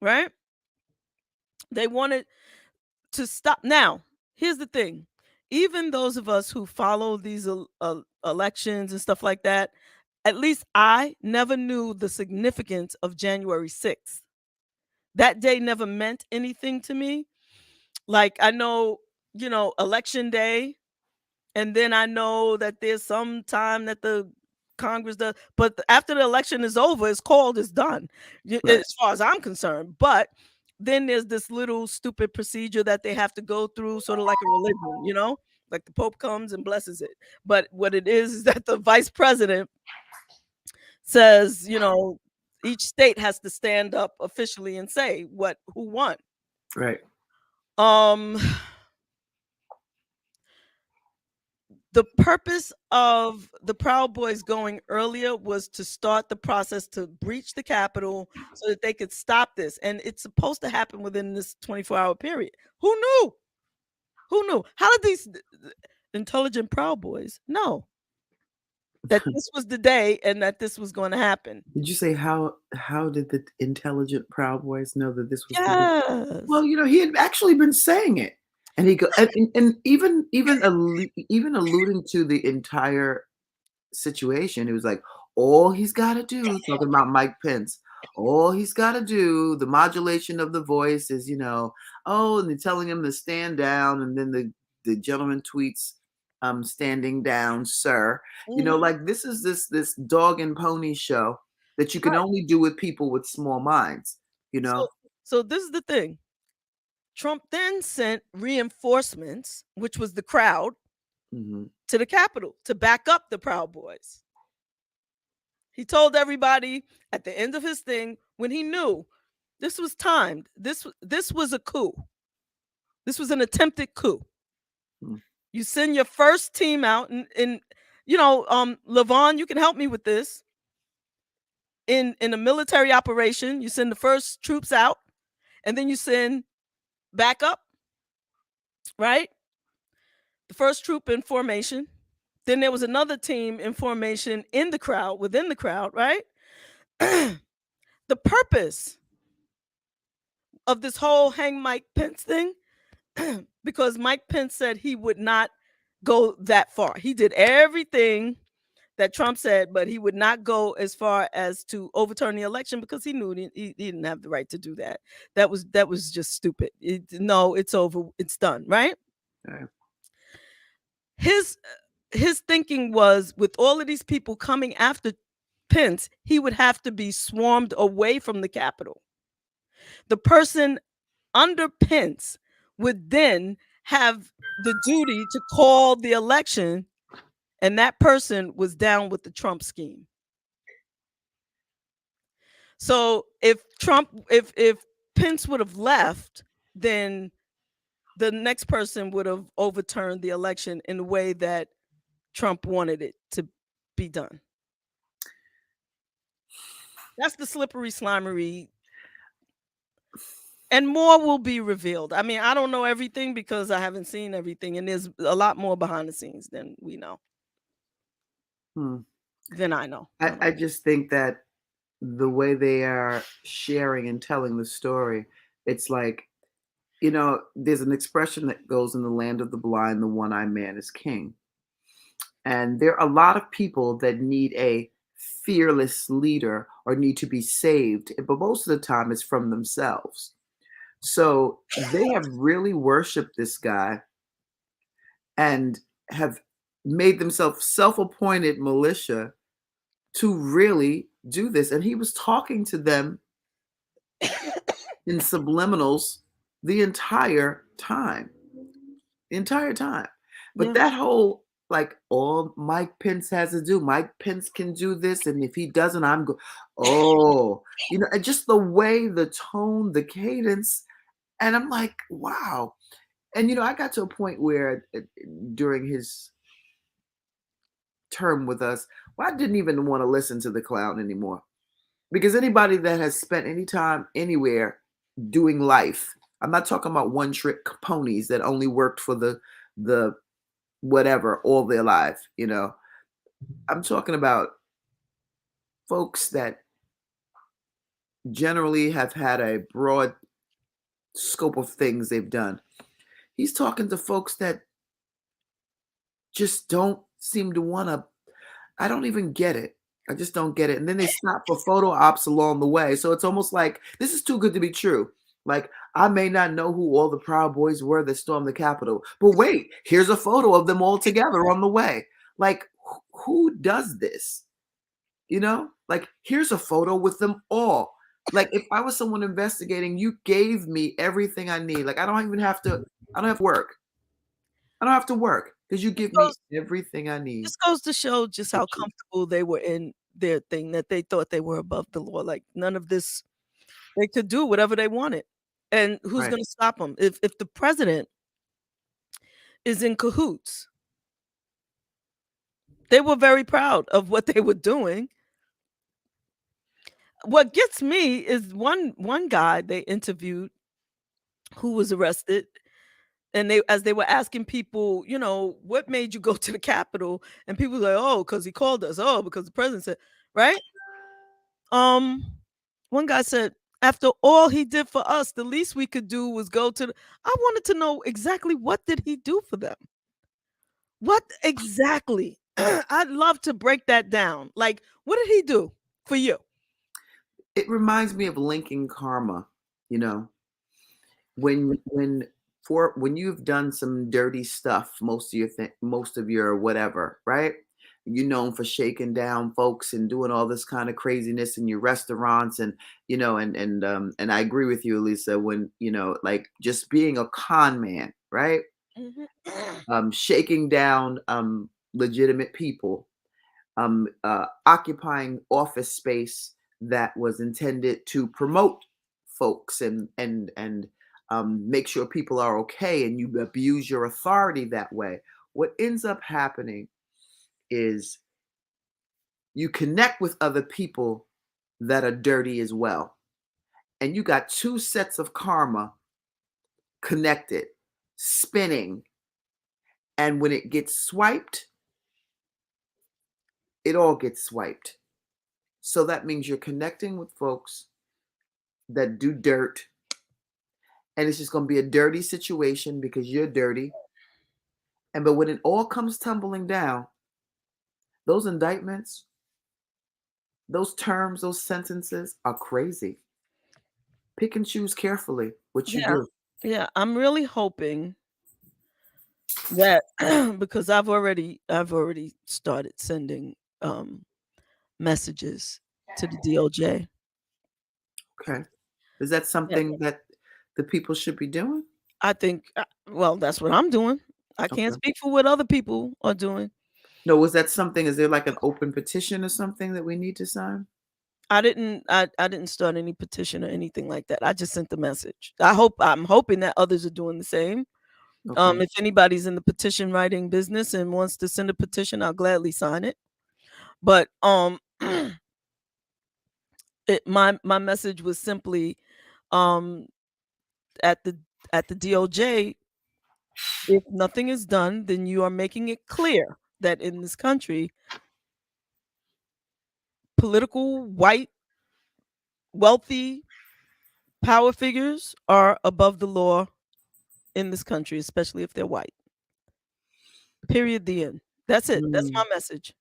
Right? They wanted to stop. Now, here's the thing. Even those of us who follow these elections and stuff like that, at least I never knew the significance of January 6th. That day never meant anything to me. Like, I know, election day, and then I know that there's some time that the Congress does, but after the election is over, it's called, it's done, Right. as far as I'm concerned. But then there's this little stupid procedure that they have to go through, sort of like a religion, like the Pope comes and blesses it. But what it is that the vice president says, each state has to stand up officially and say who won. Right. The purpose of the Proud Boys going earlier was to start the process to breach the Capitol so that they could stop this. And it's supposed to happen within this 24-hour period. Who knew? Who knew? How did these intelligent Proud Boys know that this was the day and that this was going to happen? Did you say how did the intelligent Proud Boys know that this was? Yes. Well, he had actually been saying it. And he go and even alluding to the entire situation, it was like, all he's got to do, talking about Mike Pence, all he's got to do, the modulation of the voice is, and they're telling him to stand down, and then the gentleman tweets, standing down, sir. Mhm. Like, this is this dog and pony show that you can Right. only do with people with small minds, So this is the thing. Trump then sent reinforcements, which was the crowd, Mhm. to the Capitol to back up the Proud Boys. He told everybody at the end of his thing, when he knew this was timed, this was a coup. This was an attempted coup. You send your first team out, and JaVonne, you can help me with this. In a military operation, you send the first troops out, and then you send backup, right? The first troop in formation. Then there was another team in formation within the crowd, right? The purpose of this whole hang Mike Pence thing, because Mike Pence said he would not go that far. He did everything that Trump said, but he would not go as far as to overturn the election because he knew he didn't have the right to do that. That was just stupid. No, it's over. It's done. Right. Right. His thinking was, with all of these people coming after Pence, he would have to be swarmed away from the Capitol. The person under Pence would then have the duty to call the election, and that person was down with the Trump scheme. So if Pence would have left, then the next person would have overturned the election in the way that Trump wanted it to be done. That's the slippery slimery. And more will be revealed. I mean, I don't know everything because I haven't seen everything, and there's a lot more behind the scenes than we know. Than I know. I just think that the way they are sharing and telling the story, it's like, there's an expression that goes, in the land of the blind, the one-eyed man is king. And there are a lot of people that need a fearless leader or need to be saved, but most of the time it's from themselves. So they have really worshiped this guy and have made themselves self-appointed militia to really do this. And he was talking to them in subliminals the entire time. But that whole, like, all Mike Pence has to do, Mike Pence can do this, and if he doesn't, and just the way, the tone, the cadence, and I'm like, wow. And I got to a point where during his term with us, I didn't even want to listen to the clown anymore, because anybody that has spent any time anywhere doing life, I'm not talking about one-trick ponies that only worked for the whatever all their life, I'm talking about folks that generally have had a broad scope of things they've done. He's talking to folks that just don't seem to want to. I don't even get it. I just don't get it. And then they stop for photo ops along the way. So it's almost like, this is too good to be true. Like, I may not know who all the Proud Boys were that stormed the Capitol, but wait, here's a photo of them all together on the way. Like, who does this? Like, here's a photo with them all. Like, if I was someone investigating, you gave me everything I need. Like, I don't have to work. I don't have to work because you give me everything I need. This goes to show just how comfortable they were in their thing, that they thought they were above the law. Like, none of this, they could do whatever they wanted. And who's going to stop them? If the president is in cahoots, they were very proud of what they were doing. What gets me is one guy they interviewed who was arrested, and as they were asking people, what made you go to the Capitol? And people were like, oh, because he called us. Oh, because the president said, right? One guy said, after all he did for us, the least we could do was go to I wanted to know exactly what did he do for them? What exactly? I'd love to break that down. Like, what did he do for you? It reminds me of linking karma, when you've done some dirty stuff, most of your whatever, right? You're known for shaking down folks and doing all this kind of craziness in your restaurants, and and I agree with you, Elisa, when like just being a con man, right? Shaking down legitimate people, occupying office space that was intended to promote folks and make sure people are okay, and you abuse your authority that way. What ends up happening is you connect with other people that are dirty as well. And you got two sets of karma connected, spinning. And when it gets swiped, it all gets swiped. So that means you're connecting with folks that do dirt. And it's just going to be a dirty situation because you're dirty. But when it all comes tumbling down, those indictments, those terms, those sentences are crazy. Pick and choose carefully what you do. Yeah, I'm really hoping that because I've already started sending messages to the DOJ. Okay. Is that something that the people should be doing? I think well, that's what I'm doing. I can't Okay. speak for what other people are doing. No, was that something? Is there like an open petition or something that we need to sign? I didn't start any petition or anything like that. I just sent the message. I'm hoping that others are doing the same. Okay. If anybody's in the petition writing business and wants to send a petition, I'll gladly sign it. But my message was simply at the DOJ, if nothing is done, then you are making it clear that in this country, political, white, wealthy power figures are above the law in this country, especially if they're white. Period. The end. That's it. That's my message.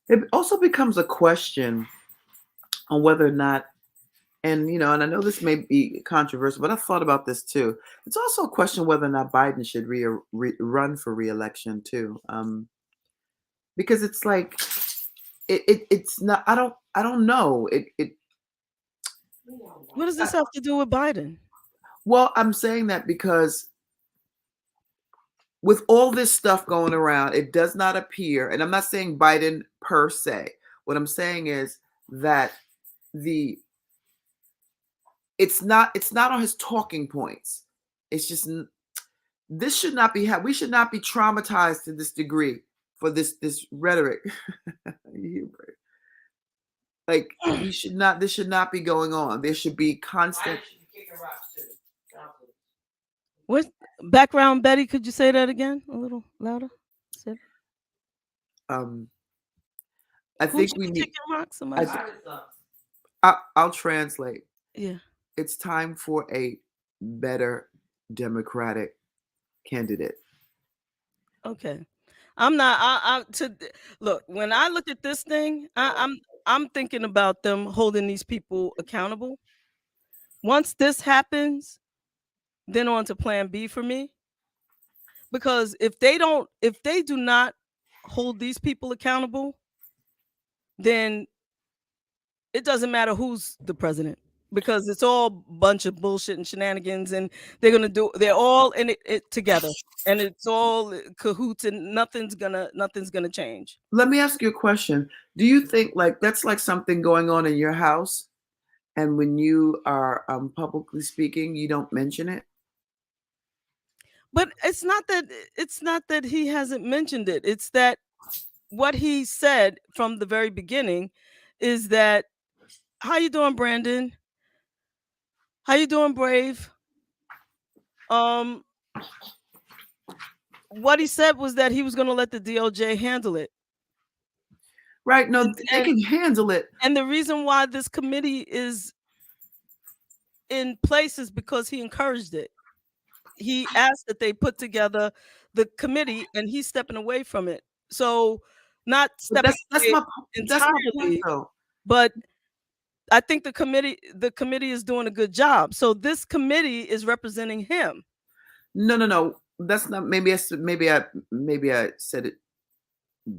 It also becomes a question on whether or not, and and I know this may be controversial, but I've thought about this too. It's also a question whether or not Biden should run for re-election too, because it's like it's not. I don't know. What does this have to do with Biden? Well, I'm saying that because with all this stuff going around, it does not appear, and I'm not saying Biden per se. What I'm saying is that it's not on his talking points. It's just this should not be we should not be traumatized to this degree for this rhetoric. Like this should not be going on. There should be constant. What background, Betty? Could you say that again a little louder? I think we need. I'll translate. Yeah. It's time for a better Democratic candidate. Okay. I'm not. Look. When I look at this thing, I'm thinking about them holding these people accountable. Once this happens, then on to Plan B for me. Because if they do not hold these people accountable, then it doesn't matter who's the president, because it's all a bunch of bullshit and shenanigans, and they're all in it together, and it's all cahoots, and nothing's gonna change. Let me ask you a question. Do you think that's like something going on in your house, and when you are publicly speaking, you don't mention it? But it's not that he hasn't mentioned it. It's that what he said from the very beginning is that, how you doing, Brandon? How you doing, Brave? What he said was that he was going to let the DOJ handle it. Right. No, they can handle it. And the reason why this committee is in place is because he encouraged it. He asked that they put together the committee, and he's stepping away from it. So not stepping away entirely, but I think the committee is doing a good job. So this committee is representing him. No. That's not. Maybe I said it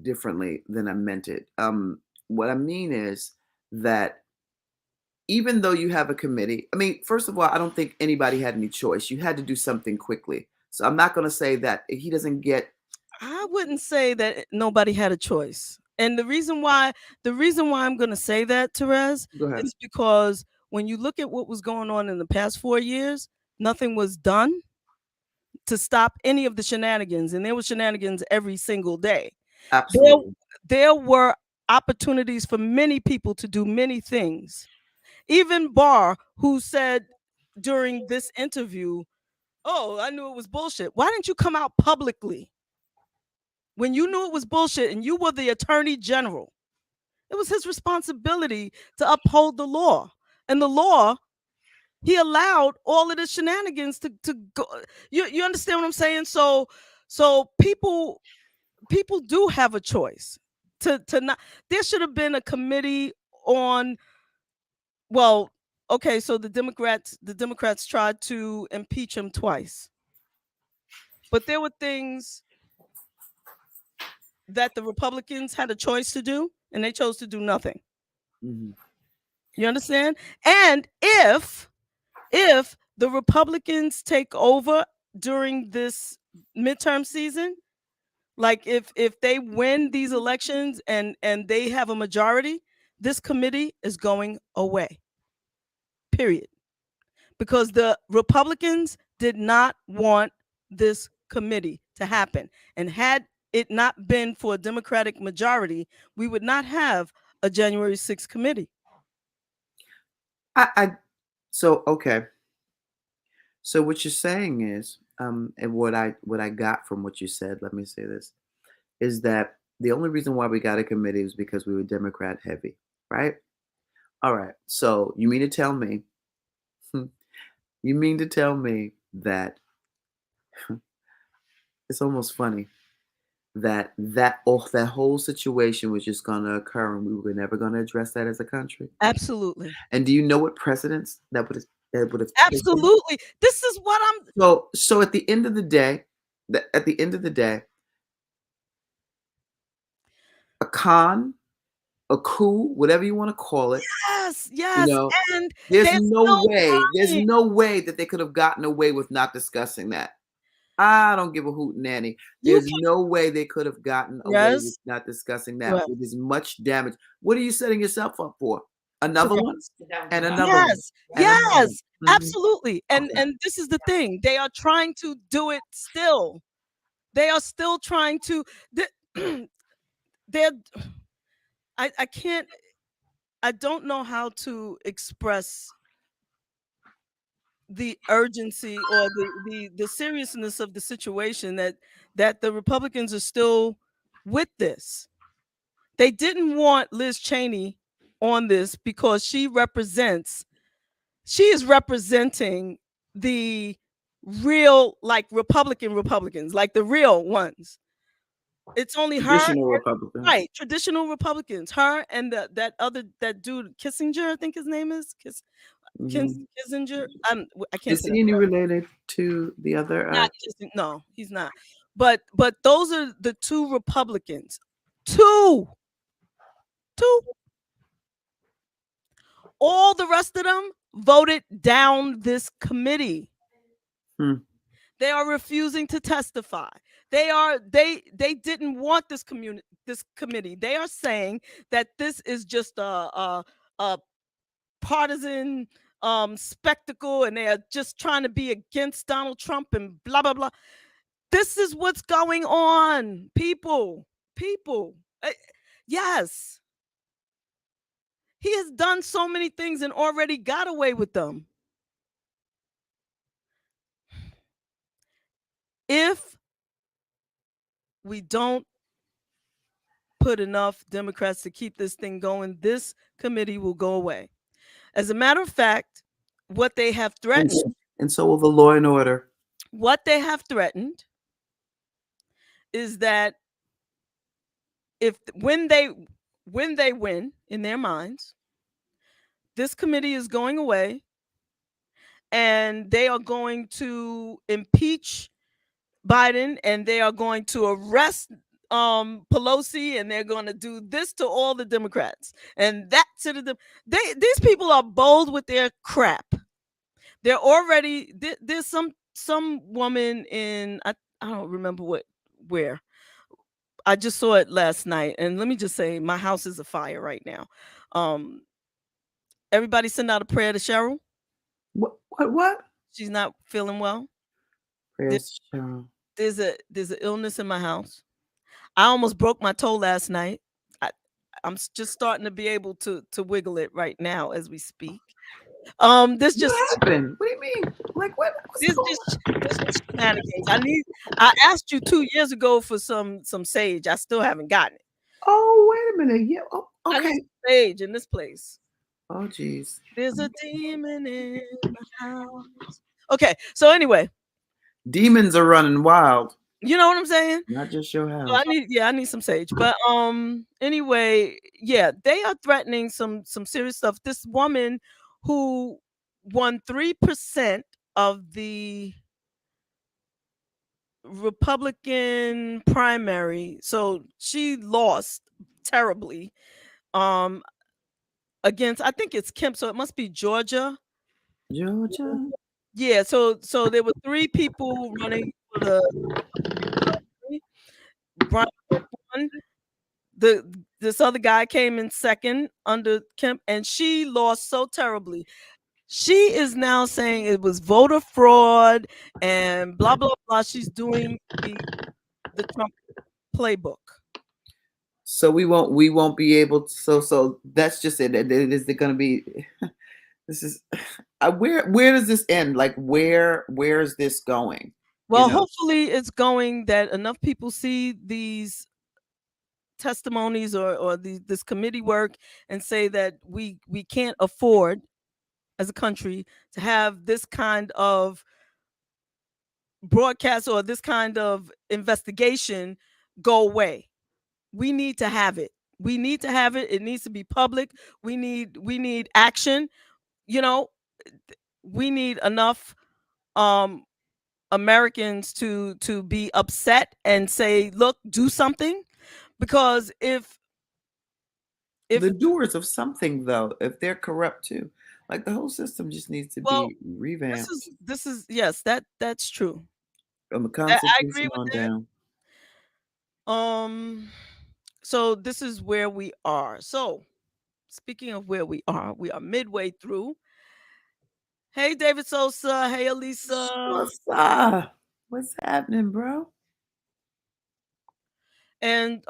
differently than I meant it. What I mean is that even though you have a committee, I mean, first of all, I don't think anybody had any choice. You had to do something quickly. So I'm not going to say that he doesn't get. I wouldn't say that nobody had a choice. And the reason why I'm going to say that, Terez, is because when you look at what was going on in the past 4 years, nothing was done to stop any of the shenanigans. And there were shenanigans every single day. Absolutely. There were opportunities for many people to do many things. Even Barr, who said during this interview, "Oh, I knew it was bullshit." Why didn't you come out publicly when you knew it was bullshit and you were the attorney general? It was his responsibility to uphold the law. And the law, he allowed all of the shenanigans to go. You understand what I'm saying? So people do have a choice. to not. There should have been a committee on. Well, okay, so the Democrats tried to impeach him twice, but there were things that the Republicans had a choice to do, and they chose to do nothing. Mm-hmm. You understand? And if the Republicans take over during this midterm season, like if they win these elections and they have a majority, this committee is going away. Period. Because the Republicans did not want this committee to happen. And had it not been for a Democratic majority, we would not have a January 6th committee. So okay. So what you're saying is, and what I got from what you said, let me say this, is that the only reason why we got a committee was because we were Democrat heavy, right? All right. So you mean to tell me that it's almost funny that whole situation was just going to occur and we were never going to address that as a country? Absolutely. And do you know what precedents that would have absolutely taken? This is what I'm so at the end of the day, a con, a coup, whatever you want to call it. Yes. You know, and there's no way that they could have gotten away with not discussing that. I don't give a hoot nanny. There's no way they could have gotten away with not discussing that with as much damage. What are you setting yourself up for? Another one? And another one. Yes, absolutely. And this is the thing. They are trying to do it still. They are still trying to I don't know how to express the urgency or the seriousness of the situation that the Republicans are still with this. They didn't want Liz Cheney on this because she is representing the real, like, Republicans, like the real ones. It's only traditional her, Republicans. right? Traditional Republicans. Her and that dude Kissinger, I think his name is Kissinger. I can't. Is he any related to the other? No, he's not. But those are the two Republicans. Two. All the rest of them voted down this committee. They are refusing to testify. They didn't want this committee. They are saying that this is just a partisan spectacle, and they are just trying to be against Donald Trump and blah blah blah. This is what's going on, people. Yes, he has done so many things and already got away with them. If we don't put enough Democrats to keep this thing going, this committee will go away. As a matter of fact, what they have threatened, and so will the law and order. What they have threatened is that when they win in their minds, this committee is going away, and they are going to impeach Biden, and they are going to arrest Pelosi, and they're going to do this to all the Democrats and that to the these people are bold with their crap. They're already there's some woman in I don't remember where. I just saw it last night, and let me just say my house is afire right now. Everybody send out a prayer to Cheryl. What? She's not feeling well. Prayers to Cheryl. There's an illness in my house. I almost broke my toe last night. I'm just starting to be able to wiggle it right now as we speak. This just what happened? What do you mean? Like what? This just shenanigans. I asked you 2 years ago for some sage. I still haven't gotten it. Oh, wait a minute. Yeah. Oh, okay. I need sage in this place. Oh, geez. There's a demon in the house. Okay, so anyway. Demons are running wild. You know what I'm saying? Not just your So house. I need some sage. But anyway, yeah, they are threatening some serious stuff. This woman who won 3% of the Republican primary, so she lost terribly um against, I think it's Kemp, so it must be Georgia. Georgia. Yeah, so there were 3 people running for the Brian Kemp won. This other guy came in second under Kemp, and she lost so terribly. She is now saying it was voter fraud and blah blah blah. She's doing the Trump playbook. So we won't be able to, so that's just it. Is it going to be this is where does this end? Like where is this going? Well, hopefully it's going that enough people see these testimonies or this committee work and say that we can't afford as a country to have this kind of broadcast or this kind of investigation go away. We need to have it. We need to have it. It needs to be public. We need action. You know, we need enough Americans to be upset and say, "Look, do something." Because if the doers of something, though, if they're corrupt too, like the whole system just needs to be revamped. This is yes, that's true. From the I agree Constitution with on that. down. So this is where we are. So speaking of where we are midway through. Hey, David Sosa. Hey, Elisa. What's happening, bro? And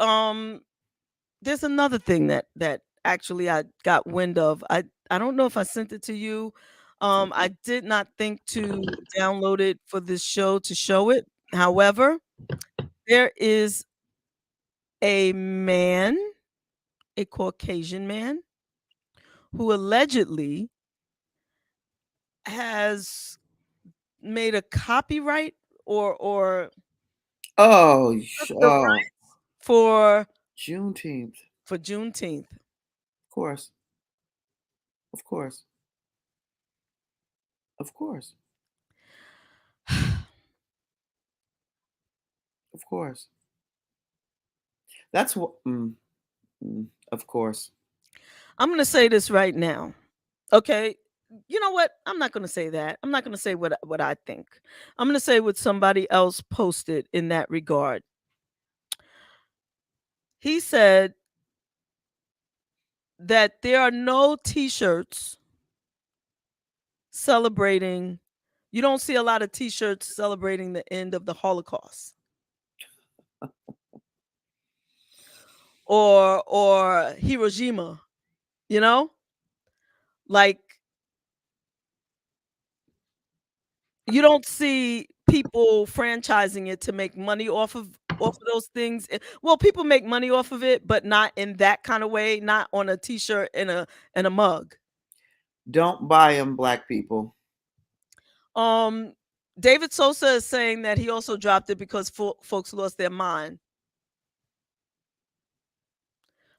there's another thing that actually I got wind of. I don't know if I sent it to you. I did not think to download it for this show to show it. However, there is a man, a Caucasian man, who allegedly has made a copyright or Oh, the rights for Juneteenth. For Juneteenth. Of course. Of course. Of course. Of course. That's what. Of course. I'm going to say this right now. Okay. You know what? I'm not going to say that. I'm not going to say what I think. I'm going to say what somebody else posted in that regard. He said that there are no t-shirts celebrating. You don't see a lot of t-shirts celebrating the end of the Holocaust. Or Hiroshima, you know? Like, you don't see people franchising it to make money off of those things. Well, people make money off of it, but not in that kind of way, not on a t-shirt and a mug. Don't buy them, black people. David Sosa is saying that he also dropped it because folks lost their mind.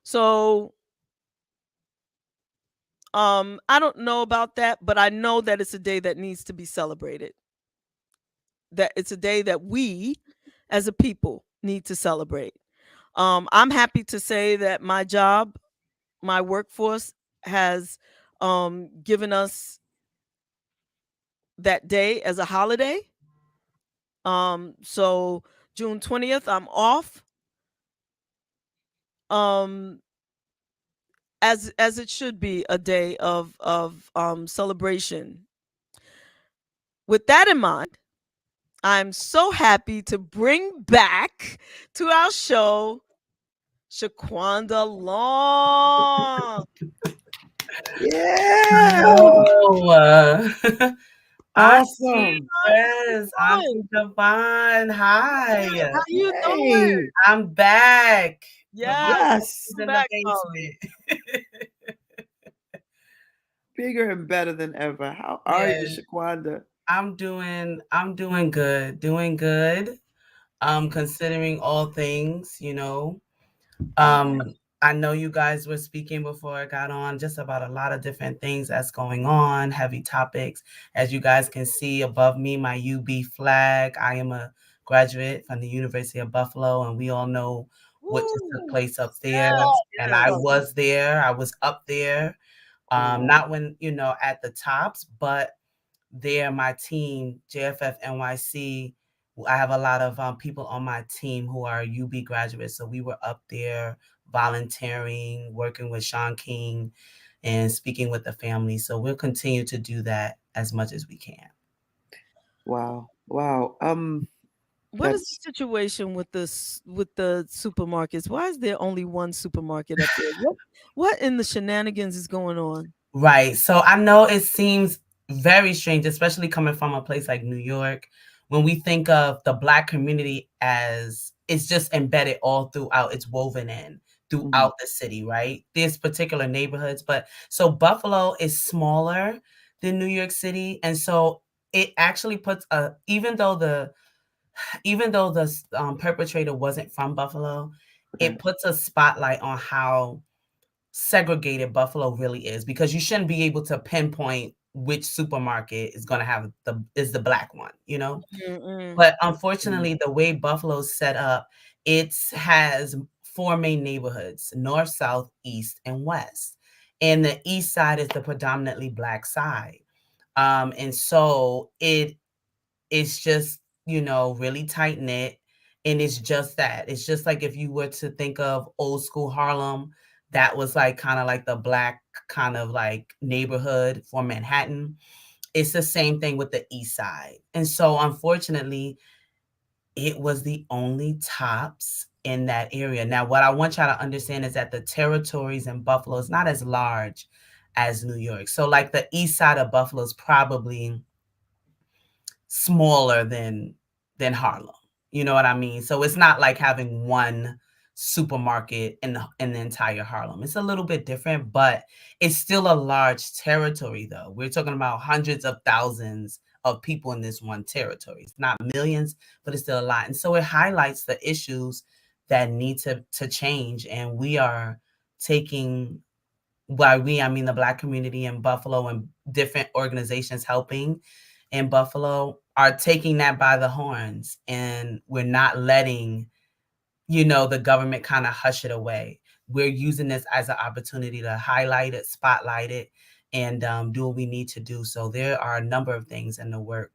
So I don't know about that, but I know that it's a day that needs to be celebrated. That it's a day that we as a people need to celebrate. I'm happy to say that my job, my workforce has given us that day as a holiday. So June 20th, I'm off. As it should be a day of celebration. With that in mind, I'm so happy to bring back to our show Shaquanda Long. Yeah. Oh, awesome. Terez. I'm JaVonne. Hi. How you doing? I'm back. Yes. In Back, the basement. Bigger and better than ever. How are you, Shaquanda? I'm doing good. Doing good. considering all things, I know you guys were speaking before I got on just about a lot of different things that's going on, heavy topics. As you guys can see above me, my UB flag. I am a graduate from the University of Buffalo, and we all know what just took place up there. And I was there. I was up there. Not when, at the tops, but there, my team, JFF NYC, I have a lot of people on my team who are UB graduates. So we were up there volunteering, working with Sean King and speaking with the family. So we'll continue to do that as much as we can. Wow. What is the situation with the supermarkets? Why is there only one supermarket up there? What in the shenanigans is going on? Right. So I know it seems very strange, especially coming from a place like New York, when we think of the Black community as it's just embedded all throughout, it's woven in throughout the city, right? There's particular neighborhoods, but so Buffalo is smaller than New York City. And so it actually puts even though the perpetrator wasn't from Buffalo, it puts a spotlight on how segregated Buffalo really is, because you shouldn't be able to pinpoint which supermarket is going to have the Black one, But unfortunately, the way Buffalo's set up, it has 4 main neighborhoods: north, south, east, and west. And the east side is the predominantly Black side. And so it's just, really tight knit. And it's just that. It's just like if you were to think of old school Harlem, that was like kind of like the Black kind of like neighborhood for Manhattan. It's the same thing with the east side. And so unfortunately, it was the only tops in that area. Now, what I want y'all to understand is that the territories in Buffalo is not as large as New York. So like the east side of Buffalo is probably smaller than Harlem. You know what I mean? So it's not like having one supermarket in the entire Harlem. It's a little bit different, but it's still a large territory though. We're talking about hundreds of thousands of people in this one territory. It's not millions, but it's still a lot. And so it highlights the issues that need to change. And we are taking, by we, I mean the Black community in Buffalo and different organizations helping in Buffalo are taking that by the horns, and we're not letting, the government kind of hush it away. We're using this as an opportunity to highlight it, spotlight it, and do what we need to do. So there are a number of things in the work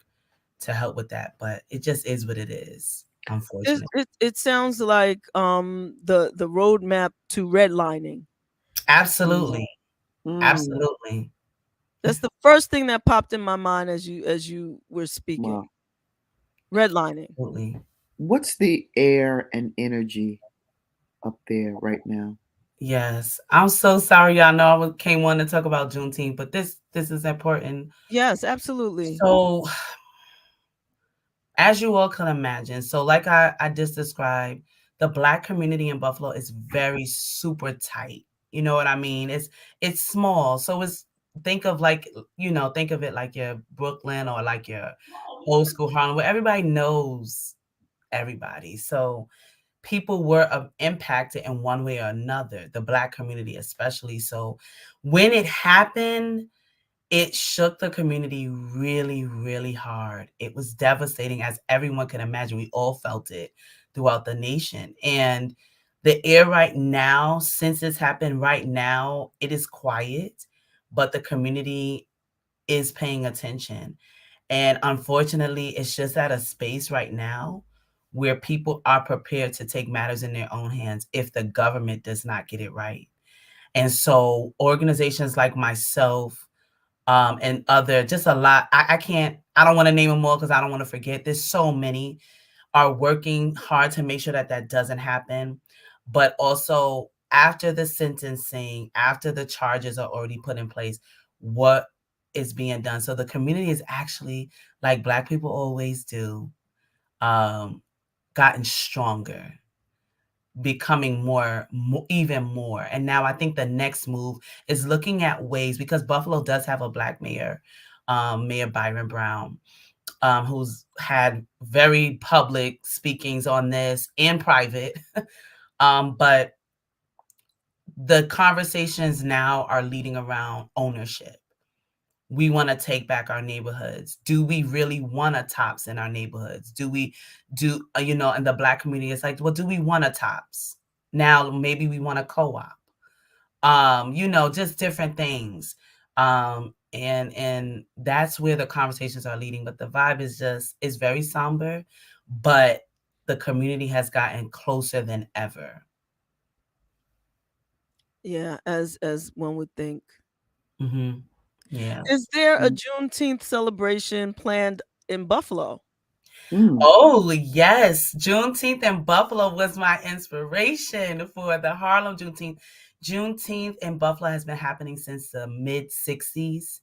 to help with that, but it just is what it is, unfortunately. It sounds like the roadmap to redlining. Absolutely. Absolutely. That's the first thing that popped in my mind as you were speaking. Wow. Redlining. Absolutely. What's the air and energy up there right now? Yes, I'm so sorry. Y'all know I came on to talk about Juneteenth, but this is important. Yes, absolutely. So, as you all can imagine, so like I just described, the Black community in Buffalo is very super tight. You know what I mean? It's small, so think of it like your Brooklyn or like your old school Harlem, where everybody knows everybody. So people were impacted in one way or another, the Black community especially. So when it happened, it shook the community really, really hard. It was devastating, as everyone can imagine. We all felt it throughout the nation. And the air right now, since it's happened right now, it is quiet, but the community is paying attention. And unfortunately, it's just at a space right now where people are prepared to take matters in their own hands if the government does not get it right. And so organizations like myself and other, just a lot, I don't want to name them all because I don't want to forget. There's so many are working hard to make sure that doesn't happen. But also after the sentencing, after the charges are already put in place, what is being done? So the community is actually, like Black people always do, gotten stronger, becoming even more. And now I think the next move is looking at ways, because Buffalo does have a Black mayor, Mayor Byron Brown. who's had very public speakings on this and private. But the conversations now are leading around ownership. We want to take back our neighborhoods. Do we really want a Tops in our neighborhoods? Do we in the Black community, it's like, well, do we want a Tops? Now, maybe we want a co-op. Just different things. And that's where the conversations are leading. But the vibe is very somber, but the community has gotten closer than ever. Yeah, as one would think. Mm-hmm. Yeah. Is there a Juneteenth celebration planned in Buffalo? Oh, yes. Juneteenth in Buffalo was my inspiration for the Harlem Juneteenth. Juneteenth in Buffalo has been happening since the mid-60s.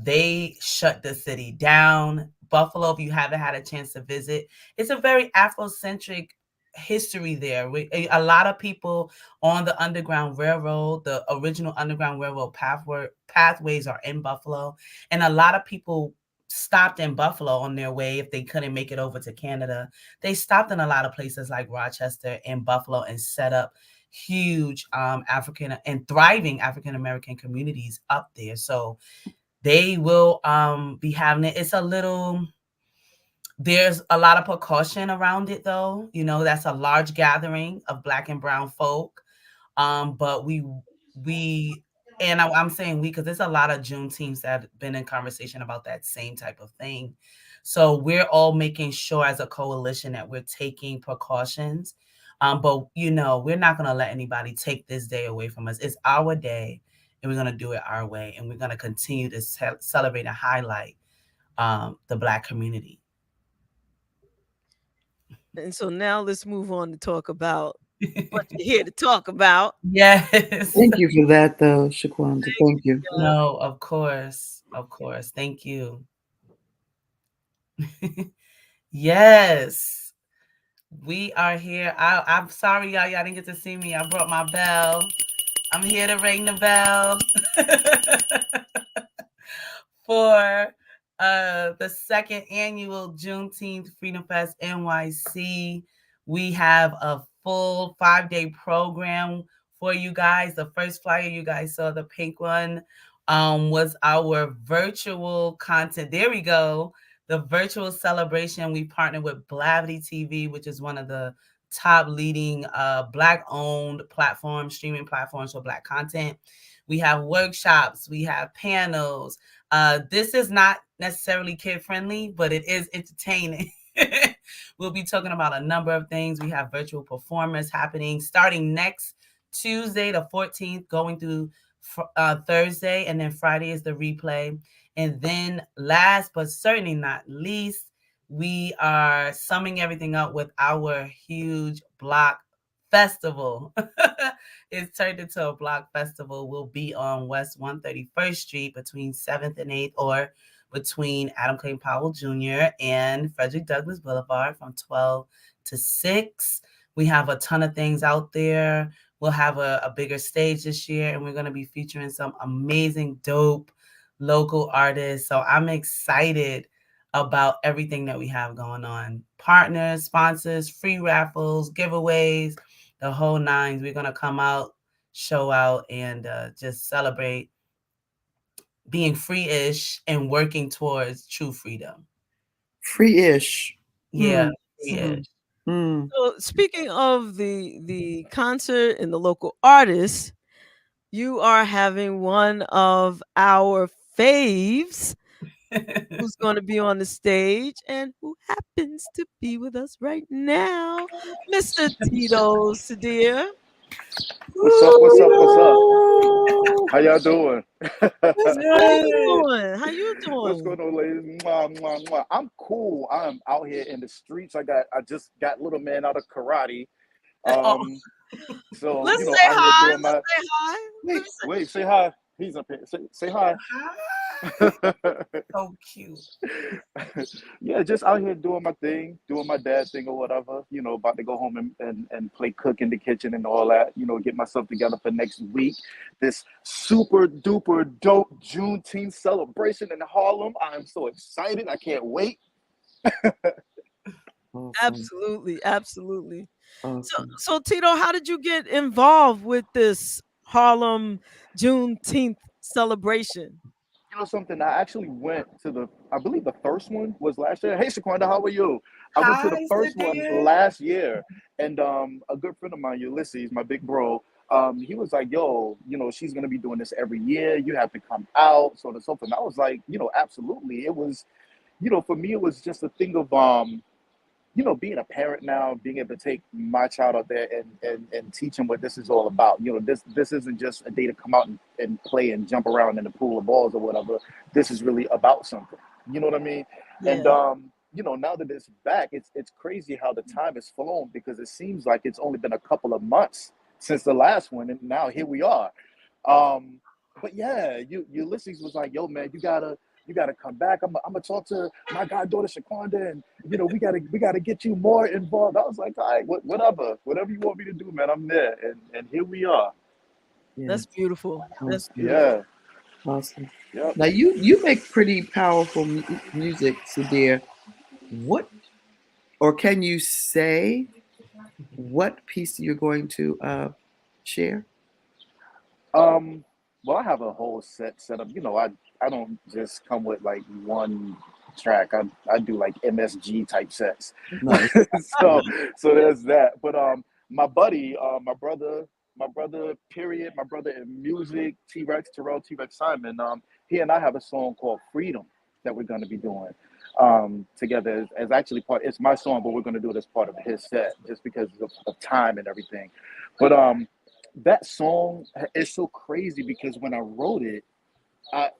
They shut the city down. Buffalo, if you haven't had a chance to visit, it's a very Afrocentric history there. A lot of people on the Underground Railroad, the original Underground Railroad pathways are in Buffalo. And a lot of people stopped in Buffalo on their way if they couldn't make it over to Canada. They stopped in a lot of places like Rochester and Buffalo and set up huge African and thriving African American communities up there. So they will be having it. There's a lot of precaution around it, though. That's a large gathering of Black and brown folk. But I'm saying we because there's a lot of Juneteens that have been in conversation about that same type of thing. So we're all making sure as a coalition that we're taking precautions. But we're not going to let anybody take this day away from us. It's our day, and we're going to do it our way, and we're going to continue to celebrate and highlight the Black community. And so now let's move on to talk about what you're here to talk about. Yes. Thank you for that, though, Shaquanda. Thank you. No, of course. Thank you. Yes. We are here. I'm sorry, y'all. Y'all didn't get to see me. I brought my bell. I'm here to ring the bell for the second annual Juneteenth Freedom Fest NYC. We have a full 5-day program for you guys. The first flyer you guys saw, the pink one, was our virtual content. There we go. The virtual celebration. We partnered with Blavity TV, which is one of the top leading Black-owned streaming platforms for Black content. We have workshops. We have panels. This is not necessarily kid-friendly, but it is entertaining. We'll be talking about a number of things. We have virtual performers happening starting next Tuesday, the 14th, going through Thursday, and then Friday is the replay. And then last but certainly not least, we are summing everything up with our huge block festival. It's turned into a block festival. We'll be on West 131st Street between 7th and 8th, or between Adam Clayton Powell Jr. and Frederick Douglass Boulevard from 12 to 6. We have a ton of things out there. We'll have a bigger stage this year, and we're going to be featuring some amazing, dope local artists. So I'm excited about everything that we have going on. Partners, sponsors, free raffles, giveaways, the whole nines. We're going to come out, show out, and just celebrate being free-ish and working towards true freedom. Free-ish. Yeah, free-ish. So speaking of the concert and the local artists, you are having one of our faves who's going to be on the stage and who happens to be with us right now, Mr. Tito Sadir. What's up? How y'all doing? How you doing? What's going on, ladies? Mwah, mwah, mwah. I'm cool. I'm out here in the streets. I just got little man out of karate. So let's you know, say out hi. here doing Let's say hi. Wait, say hi. He's up here. Say hi. So cute. Yeah, just out here doing my thing, doing my dad thing or whatever. You know, about to go home and play cook in the kitchen and all that. You know, get myself together for next week. This super duper dope Juneteenth celebration in Harlem. I am so excited. I can't wait. Awesome. Absolutely, absolutely. So, Awesome. so Tito, how did you get involved with this Harlem Juneteenth celebration? You know something? I actually went to I believe the first one was last year. Hey, Shaquanda, how are you? I went to the Hi, first one Sakia. last year, and a good friend of mine, Ulysses, my big bro, he was like, "Yo, you know, she's gonna be doing this every year. You have to come out, so on and so forth." And I was like, you know, absolutely. It was, you know, for me, it was just a thing of you know, being a parent now, being able to take my child out there and teach him what this is all about. You know, this isn't just a day to come out and play and jump around in the pool of balls or whatever. This is really about something. You know what I mean? And Yeah. you know, now that it's back, it's crazy how the time has flown because it seems like it's only been a couple of months since the last one, and now here we are. Um, but yeah, Ulysses was like, "Yo, man, you gotta come back. I'm gonna talk to my goddaughter Shaquanda, and you know, we gotta get you more involved." I was like, "All right, whatever you want me to do, man, I'm there." And here we are. Yeah. That's beautiful. That's Awesome. beautiful. Yeah. Awesome. Yep. Now you make pretty powerful music, Sadir. What, or can you say what piece you're going to share? Well, I have a whole set up. You know, I don't just come with like one track. I do like MSG type sets. Nice. so so there's that. But my buddy, my brother, period, my brother in music, Terez Simon, he and I have a song called Freedom that we're gonna be doing together as actually part. It's my song, but we're gonna do it as part of his set just because of time and everything. But that song is so crazy because when I wrote it, I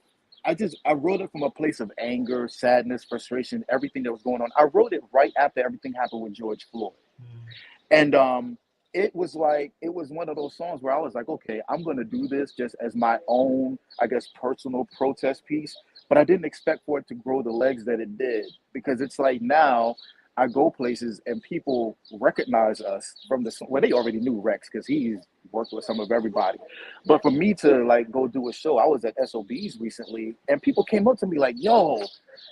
I wrote it from a place of anger, sadness, frustration, everything that was going on. I wrote it right after everything happened with George Floyd. And it was like it was one of those songs where I was like, okay, I'm gonna do this just as my own, I guess, personal protest piece. But I didn't expect for it to grow the legs that it did because it's like now I go places and people recognize us from the well, they already knew Rex because he's worked with some of everybody. But for me to like go do a show, I was at SOBs recently and people came up to me like, yo,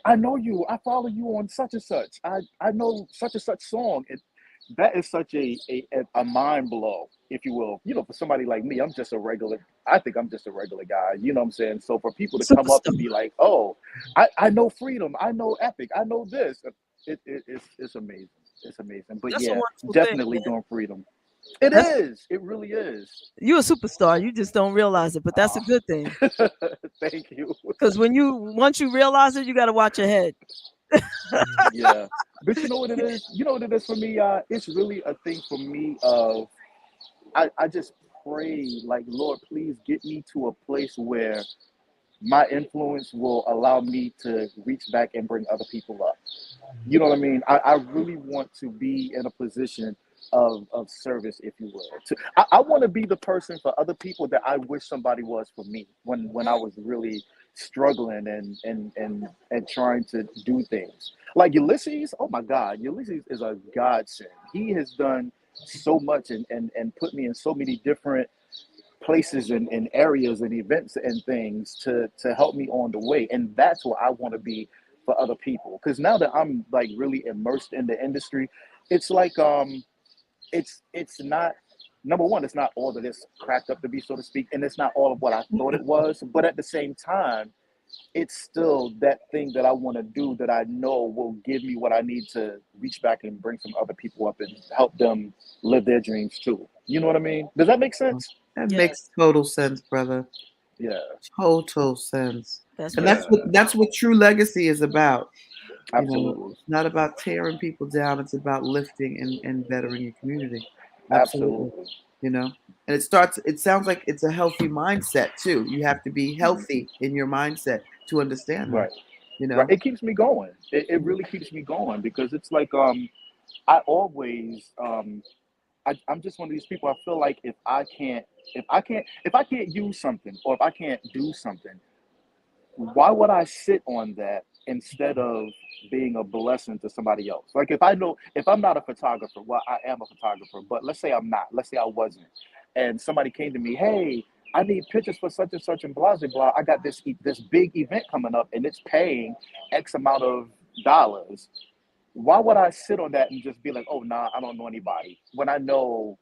I know you, I follow you on such and such. I know such and such song. That is such a mind blow, if you will. You know, for somebody like me, I think I'm just a regular guy. You know what I'm saying? So for people to come up and be like, oh, I know Freedom, I know Epic, I know this. It's amazing. It's amazing. But That's a yeah, wonderful thing, definitely man. doing Freedom. It That's is. It really is. You're a superstar. You just don't realize it, but that's a good thing. Thank you. Because once you realize it, you got to watch your head. Yeah. But you know what it is? You know what it is for me? It's really a thing for me of I just pray like Lord, please get me to a place where my influence will allow me to reach back and bring other people up. You know what I mean? I really want to be in a position of service, if you will. I want to be the person for other people that I wish somebody was for me when I was really struggling and trying to do things. Like Ulysses, oh my God, Ulysses is a godsend. He has done so much and put me in so many different places and areas and events and things to help me on the way. And that's what I want to be for other people. Because now that I'm like really immersed in the industry, it's like it's not number one, it's not all that it's cracked up to be, so to speak, and it's not all of what I thought it was. But at the same time, it's still that thing that I want to do that I know will give me what I need to reach back and bring some other people up and help them live their dreams too. You know what I mean? Does that make sense? That Yeah. makes total sense, brother. Yeah. Total sense. That's And right. that's what true legacy is about. You know, Absolutely. it's not about tearing people down. It's about lifting and bettering your community. Absolutely. Absolutely. You know, and it sounds like it's a healthy mindset too. You have to be healthy in your mindset to understand that, Right. you Right. know? It keeps me going. It really keeps me going because it's like I always I'm just one of these people. I feel like if I can't use something or if I can't do something, why would I sit on that instead of being a blessing to somebody else? Like if I'm not a photographer, well, I am a photographer, but let's say I'm not, let's say I wasn't, and somebody came to me, hey, I need pictures for such and such and blah, blah, blah. I got this big event coming up and it's paying X amount of dollars. Why would I sit on that and just be like, oh, nah, I don't know anybody, when I know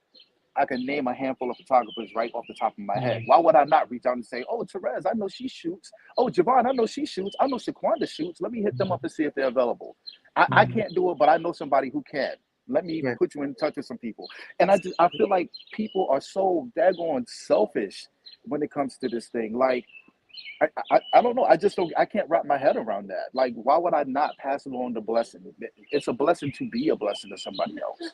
I can name a handful of photographers right off the top of my head? Why would I not reach out and say, oh, Terez, I know she shoots. Oh, JaVonne, I know she shoots. I know Shaquanda shoots. Let me hit them up and see if they're available. I can't do it, but I know somebody who can. Let me put you in touch with some people. And I feel like people are so daggone selfish when it comes to this thing. Like, I don't know. I can't wrap my head around that. Like, why would I not pass along the blessing? It's a blessing to be a blessing to somebody else.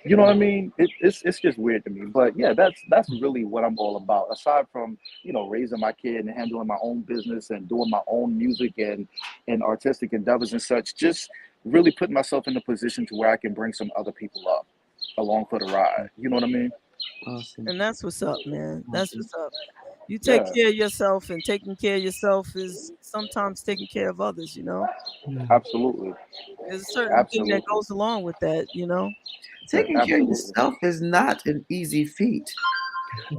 You know what I mean? It's just weird to me. But yeah, that's really what I'm all about. Aside from, raising my kid and handling my own business and doing my own music and artistic endeavors and such, just really putting myself in a position to where I can bring some other people up along for the ride. You know what I mean? Awesome. And that's what's up, man. That's what's up. You take care of yourself, and taking care of yourself is sometimes taking care of others, Absolutely. There's a certain thing that goes along with that, Taking care of yourself is not an easy feat.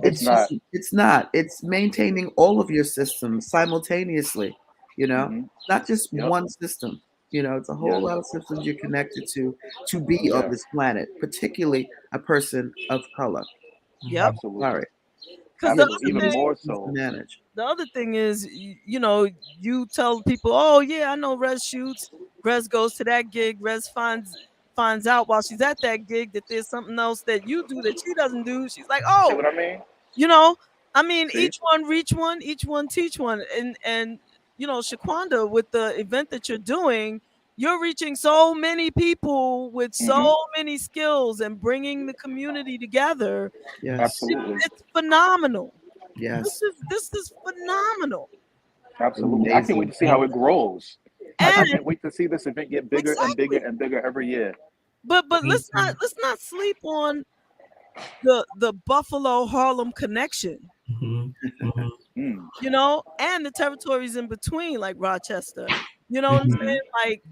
It's not. It's not. It's maintaining all of your systems simultaneously, not just one system. It's a whole lot of systems you're connected to be on this planet, particularly a person of color. Yep. Absolutely. Sorry. Because even more so. The other thing is, you tell people, oh yeah, I know Rez shoots. Rez goes to that gig. Rez finds out while she's at that gig that there's something else that you do that she doesn't do. She's like, oh, see what I mean? See? Each one reach one, each one teach one, and Shaquanda, with the event that you're doing, you're reaching so many people with so many skills and bringing the community together. Yes, absolutely. It's phenomenal. Yes, this is phenomenal. Absolutely. I can't wait to see how it grows. I can't wait to see this event get bigger and bigger and bigger every year. But let's not sleep on the Buffalo Harlem connection. And the territories in between, like Rochester. You know what I'm saying? Like,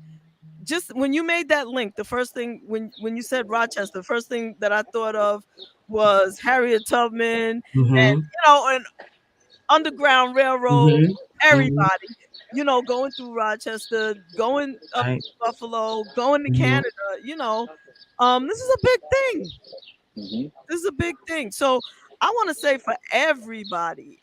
just when you made that link, the first thing when you said Rochester, the first thing that I thought of was Harriet Tubman and and Underground Railroad, everybody, going through Rochester, going up to Buffalo, going to Canada, this is a big thing. This is a big thing. So I want to say, for everybody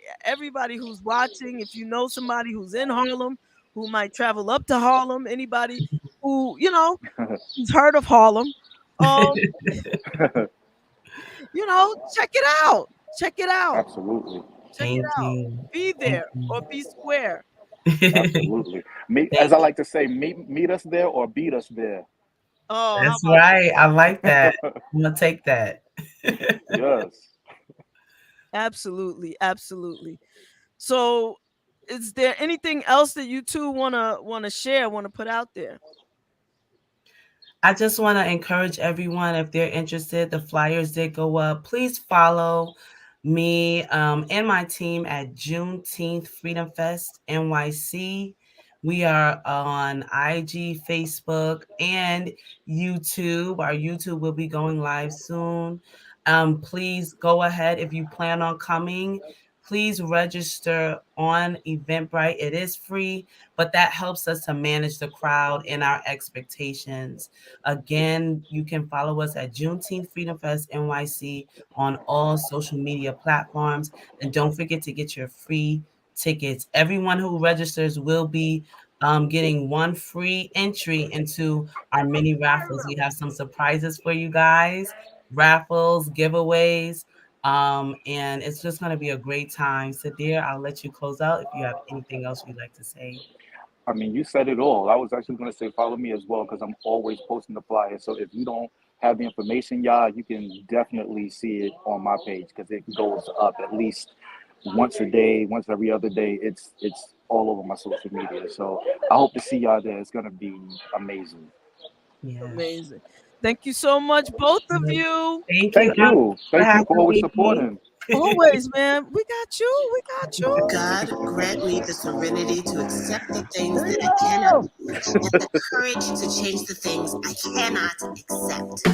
who's watching, if you know somebody who's in Harlem, who might travel up to Harlem, anybody who, who's heard of Harlem, check it out. Check it out. Absolutely. Check it out. Be there or be square. Absolutely. As I like to say, meet us there or beat us there. Oh, that's right. I like that. I'm gonna take that. Yes. Absolutely, absolutely. So, is there anything else that you two wanna share, wanna put out there? I just want to encourage everyone, if they're interested, the flyers did go up. Please follow me and my team at Juneteenth Freedom Fest NYC. We are on IG, Facebook, and YouTube. Our YouTube will be going live soon. Please go ahead if you plan on coming. Please register on Eventbrite. It is free, but that helps us to manage the crowd and our expectations. Again, you can follow us at Juneteenth Freedom Fest NYC on all social media platforms. And don't forget to get your free tickets. Everyone who registers will be getting one free entry into our mini raffles. We have some surprises for you guys, raffles, giveaways. And it's just going to be a great time. Sadir, I'll let you close out if you have anything else you'd like to say. I mean, you said it all. I was actually going to say follow me as well, because I'm always posting the flyers. So if you don't have the information, y'all, you can definitely see it on my page, because it goes up at least once a day, once every other day. It's all over my social media. So I hope to see y'all there. It's going to be amazing. Yeah. Amazing. Thank you so much, both of you. Thank you. Thank you for always me. supporting. Always, man. We got you. We got you. God grant me the serenity to accept the things that I cannot do and the courage to change the things I cannot accept.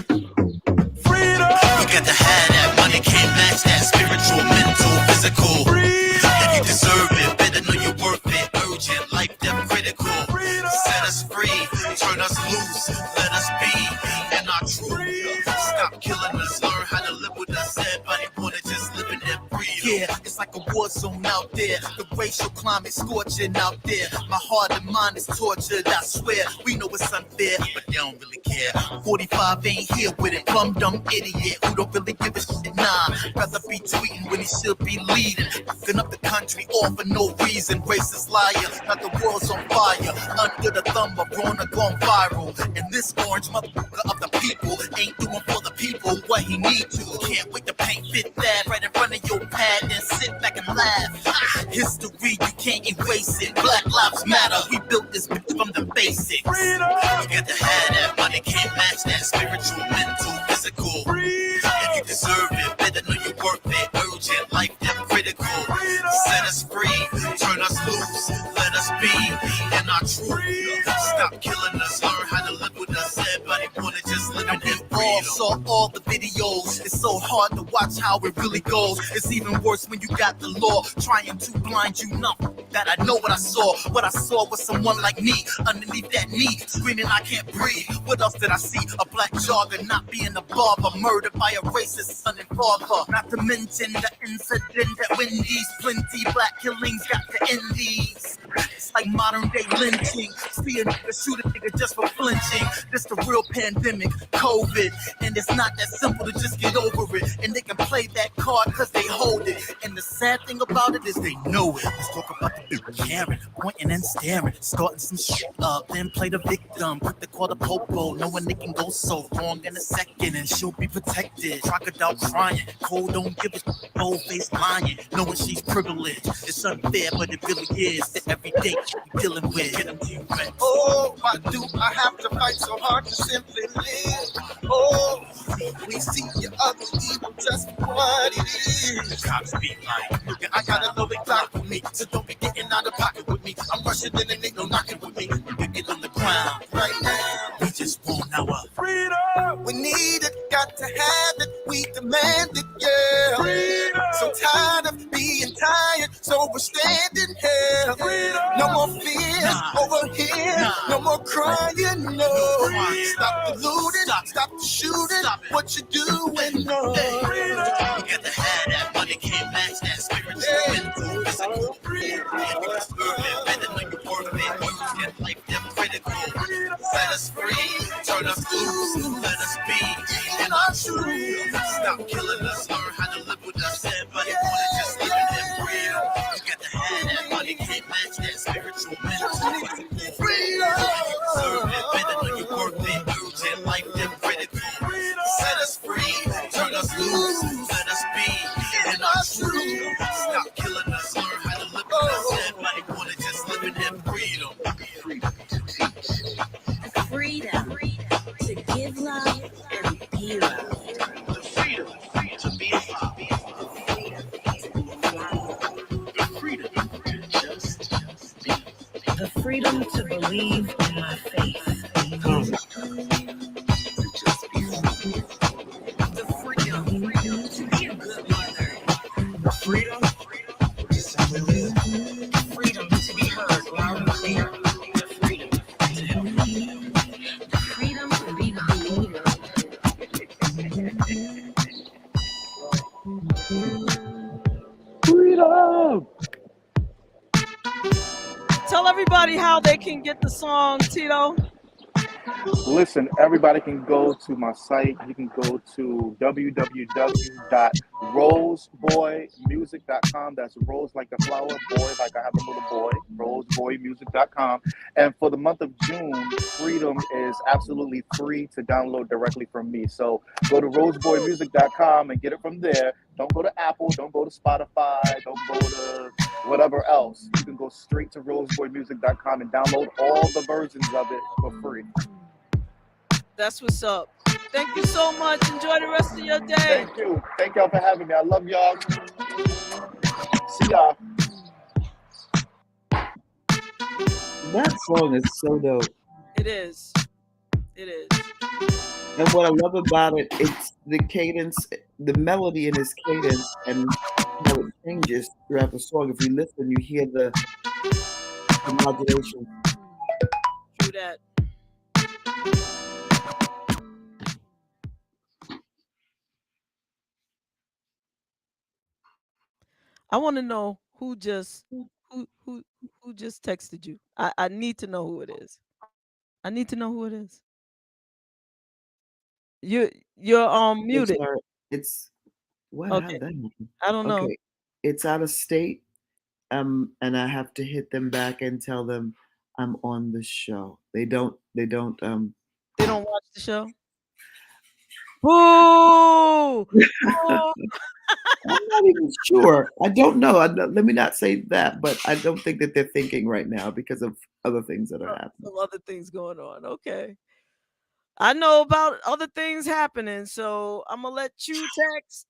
Freedom! You got to have that money, can't match that spiritual, mental, physical. Freedom! If you deserve it, better know you're worth it. Urgent, life, death, critical. Freedom! Set us free, turn us loose, let us be in our truth. Stop killing us, learn how to live with us. Everybody wanna just live in their freedom. Yeah, it's like a war zone out there. The racial climate scorching out there. My heart and mind is tortured, I swear. We know it's unfair, but they don't really care. 45 ain't here with it, bum dumb idiot who don't really give a shit. Nah, rather be tweeting when he should be leading. Fucking up the country all for no reason. Racist liar, now the world's on fire. Under the thumb of Rona gone viral. And this orange motherfucker of the people ain't doing for the people what he need to. Can't wait to paint fit that right in front of your pad and sit back and laugh. History, you can't erase it. Black lives matter, we built this bitch from the basics. Freedom! You got to have that money, can't match that spiritual, mental, physical. Freedom! If you deserve it, better know you're worth it. Urgent, life, death, critical. Freedom! Set us free, turn us loose, let us be in our truth. Stop killing us, learn how to live with us. Everybody wanna just live in freedom. Saw all the videos. It's so hard to watch how it really goes. It's even worse when you got the law trying to blind you numb. That I know what I saw. What I saw was someone like me underneath that knee, screaming I can't breathe. What else did I see? A black jogger not being a barber, murdered by a racist son and father. Not to mention the incident at Wendy's. Plenty black killings got to end these. It's like modern day lynching. See a nigga shoot a nigga just for flinching. This the real pandemic, COVID. And it's not that simple to just get over it. And they can play that card cause they hold it. And the sad thing about it is they know it. Let's talk about the big Karen, pointing and staring, starting some shit up, then play the victim, quick to call the popo, knowing they can go so wrong in a second and she'll be protected. Crocodile crying, cold don't give a shit, bold face lying, knowing she's privileged. It's unfair, but it really is. The everyday you're dealing with. Get them to you, friends. Oh, why do I have to fight so hard to simply live? Oh, we see your ugly evil just for what it is. The cops be like, Yeah, I got a loaded Glock with me, so don't be getting out of pocket with me. I'm rushing in and ain't no knocking with me. we get on the ground. Right now, We just want our freedom. We need it, got to have it. We demand it, yeah. Freedom. So tired of being tired, so we're standing here. Freedom. No more fears over here. No more crying, no. Stop the looting, stop the shooting. What you doing, no. You got to have that money, can't match that spiritual, mental, physical. If you deserve it, better know you're worth it. Urgent, life, death, critical. Set us free, turn us loose, let us be in our truth. Stop killing us, learn how to live with us. Everybody wanna just live in their freedom. You got to have that money, can't match that spiritual, mental, physical. Freedom! If you deserve it, better know you're worth it. Urgent, life, death, critical. Set us free, turn us loose, let us be in our truth. Stop killing us, learn how to live with us. Everybody wanna just live in their freedom. Freedom to give love and be loved. The freedom to be alive. The freedom to just be. The freedom to believe in my faith. The freedom to be a good mother. Freedom to be heard loud and clear. The freedom to help me. The freedom to be the believer. Freedom! Tell everybody how they can get the song, Tito. Listen, everybody can go to my site. You can go to www.roseboymusic.com. That's rose like the flower, boy like I have a little boy, roseboymusic.com. And for the month of June, Freedom is absolutely free to download directly from me. So go to roseboymusic.com and get it from there. Don't go to Apple, don't go to Spotify, don't go to whatever else. You can go straight to roseboymusic.com and download all the versions of it for free. That's what's up. Thank you so much. Enjoy the rest of your day. Thank you. Thank y'all for having me. I love y'all. See y'all. That song is so dope. It is. It is. And what I love about it, it's the cadence, the melody in his cadence, and how it changes throughout the song. If you listen, you hear the modulation. True that. I want to know who just texted you. I need to know who it is. I need to know who it is. You're muted. It's what? Okay. How did that happen? I don't know. Okay, it's out of state. And I have to hit them back and tell them I'm on the show. They don't They don't watch the show? Boo! Boo! I'm not even sure. I don't know. Let me not say that, but I don't think that they're thinking right now because of other things that are happening. Some other things going on. Okay. I know about other things happening, so I'm gonna let you text.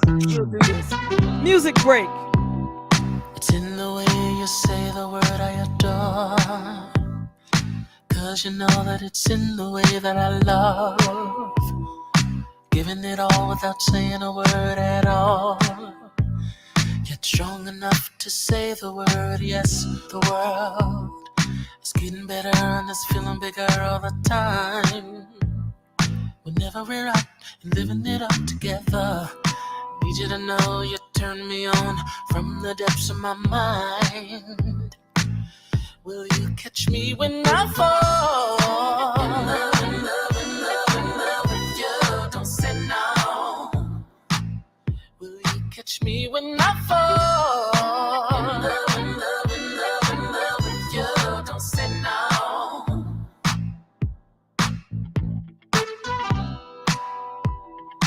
We'll do this. Music break. It's in the way you say the word I adore. 'Cause you know that it's in the way that I love. Giving it all without saying a word at all. Yet strong enough to say the word, yes, the world is getting better and it's feeling bigger all the time. Whenever we're out and living it up together, need you to know you turn me on from the depths of my mind. Will you catch me when I fall? In love with you, don't say no. Will you catch me when I fall? In love with you, don't say no.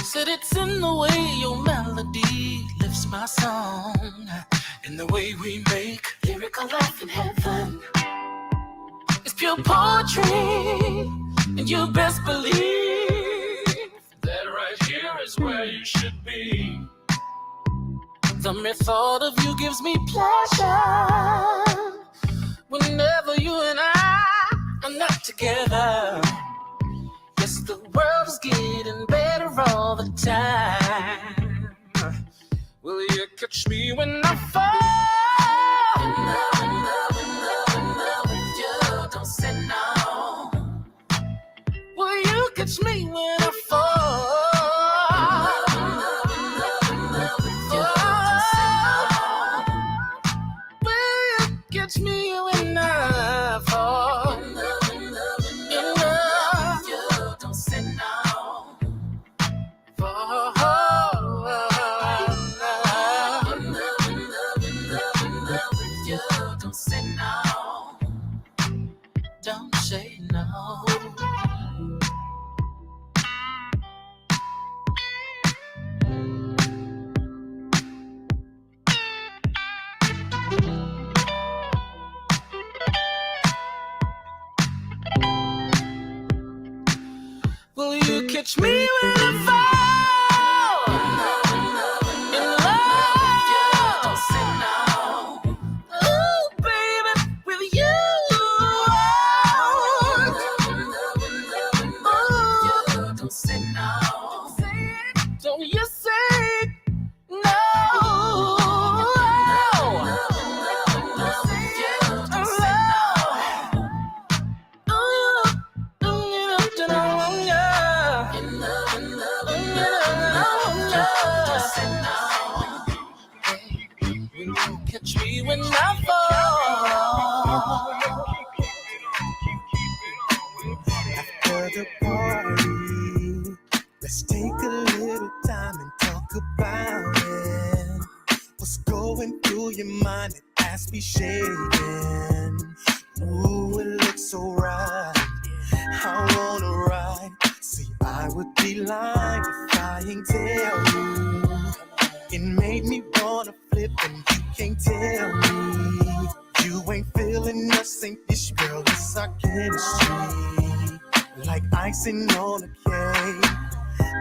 Said it's in the way your melody lifts my song, in the way we make lyrical life in heaven. It's pure poetry, and you best believe that right here is where you should be. The mere thought of you gives me pleasure. Whenever you and I are not together, yes, the world is getting better all the time. Will you catch me when I fall? In love with you, don't say no. Will you catch me when I fall? In love with you, don't say no. Will you catch me when I fall? In love with you, don't say no. Fall. Don't say no. Don't say no. Will you catch me when I fall? In love, don't say no. Oh, baby, with you. Oh, don't say no. Don't you say no. Catch me when I fall. After the party, let's take a little time and talk about it. What's going through your mind? It has me shaking. Ooh, it looks so right. I wanna ride. See, I would be lying if I ain't tell you It made me wanna flip and you can't tell me you ain't feeling us, ain't this girl, it's our chemistry. Like icing on a cake,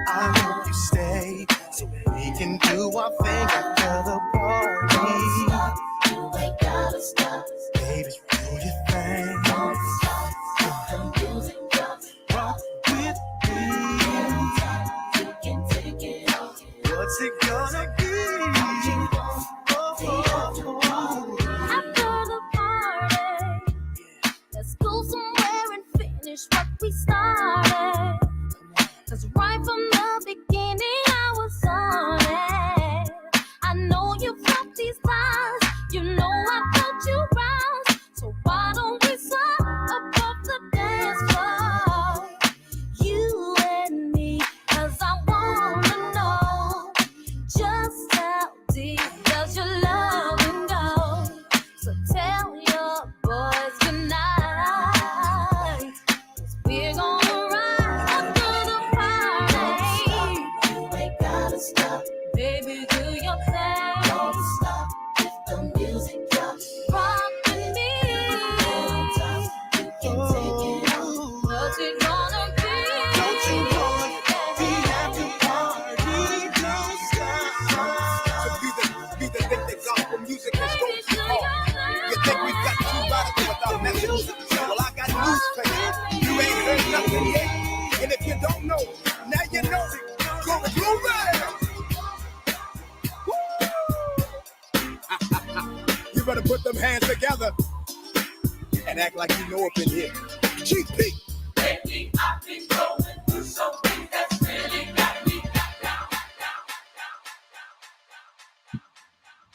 I hope you stay so we can do our thing after the party. You ain't gotta stop, baby, do your thing. Don't stop, the music drops. Rock with me. You can take it off. What's it gonna be? After the party, let's go somewhere and finish what we started. 'Cause right from the beginning I was on it. I know you felt these vibes, you know I felt you rise. So why don't we stop above the dance floor? You and me, 'cause I wanna know just how deep does your loving go? So tell your boys goodnight, 'cause we're gonna ride after the party. You ain't gotta stop, baby, do your thing. Don't stop if the music drops. Rock with me. You can take it off. What's it gonna be? Don't you wanna be happy party? Don't stop. So be the thing that gospel music is going too hard. You think we've got too radical with our message? Well, I got news for you. You ain't heard nothing yet. And if you don't know, now you know it. Glory, glory. You better put them hands together and act like you know up in here. GP. Lately, I've been going through something that's really got me down.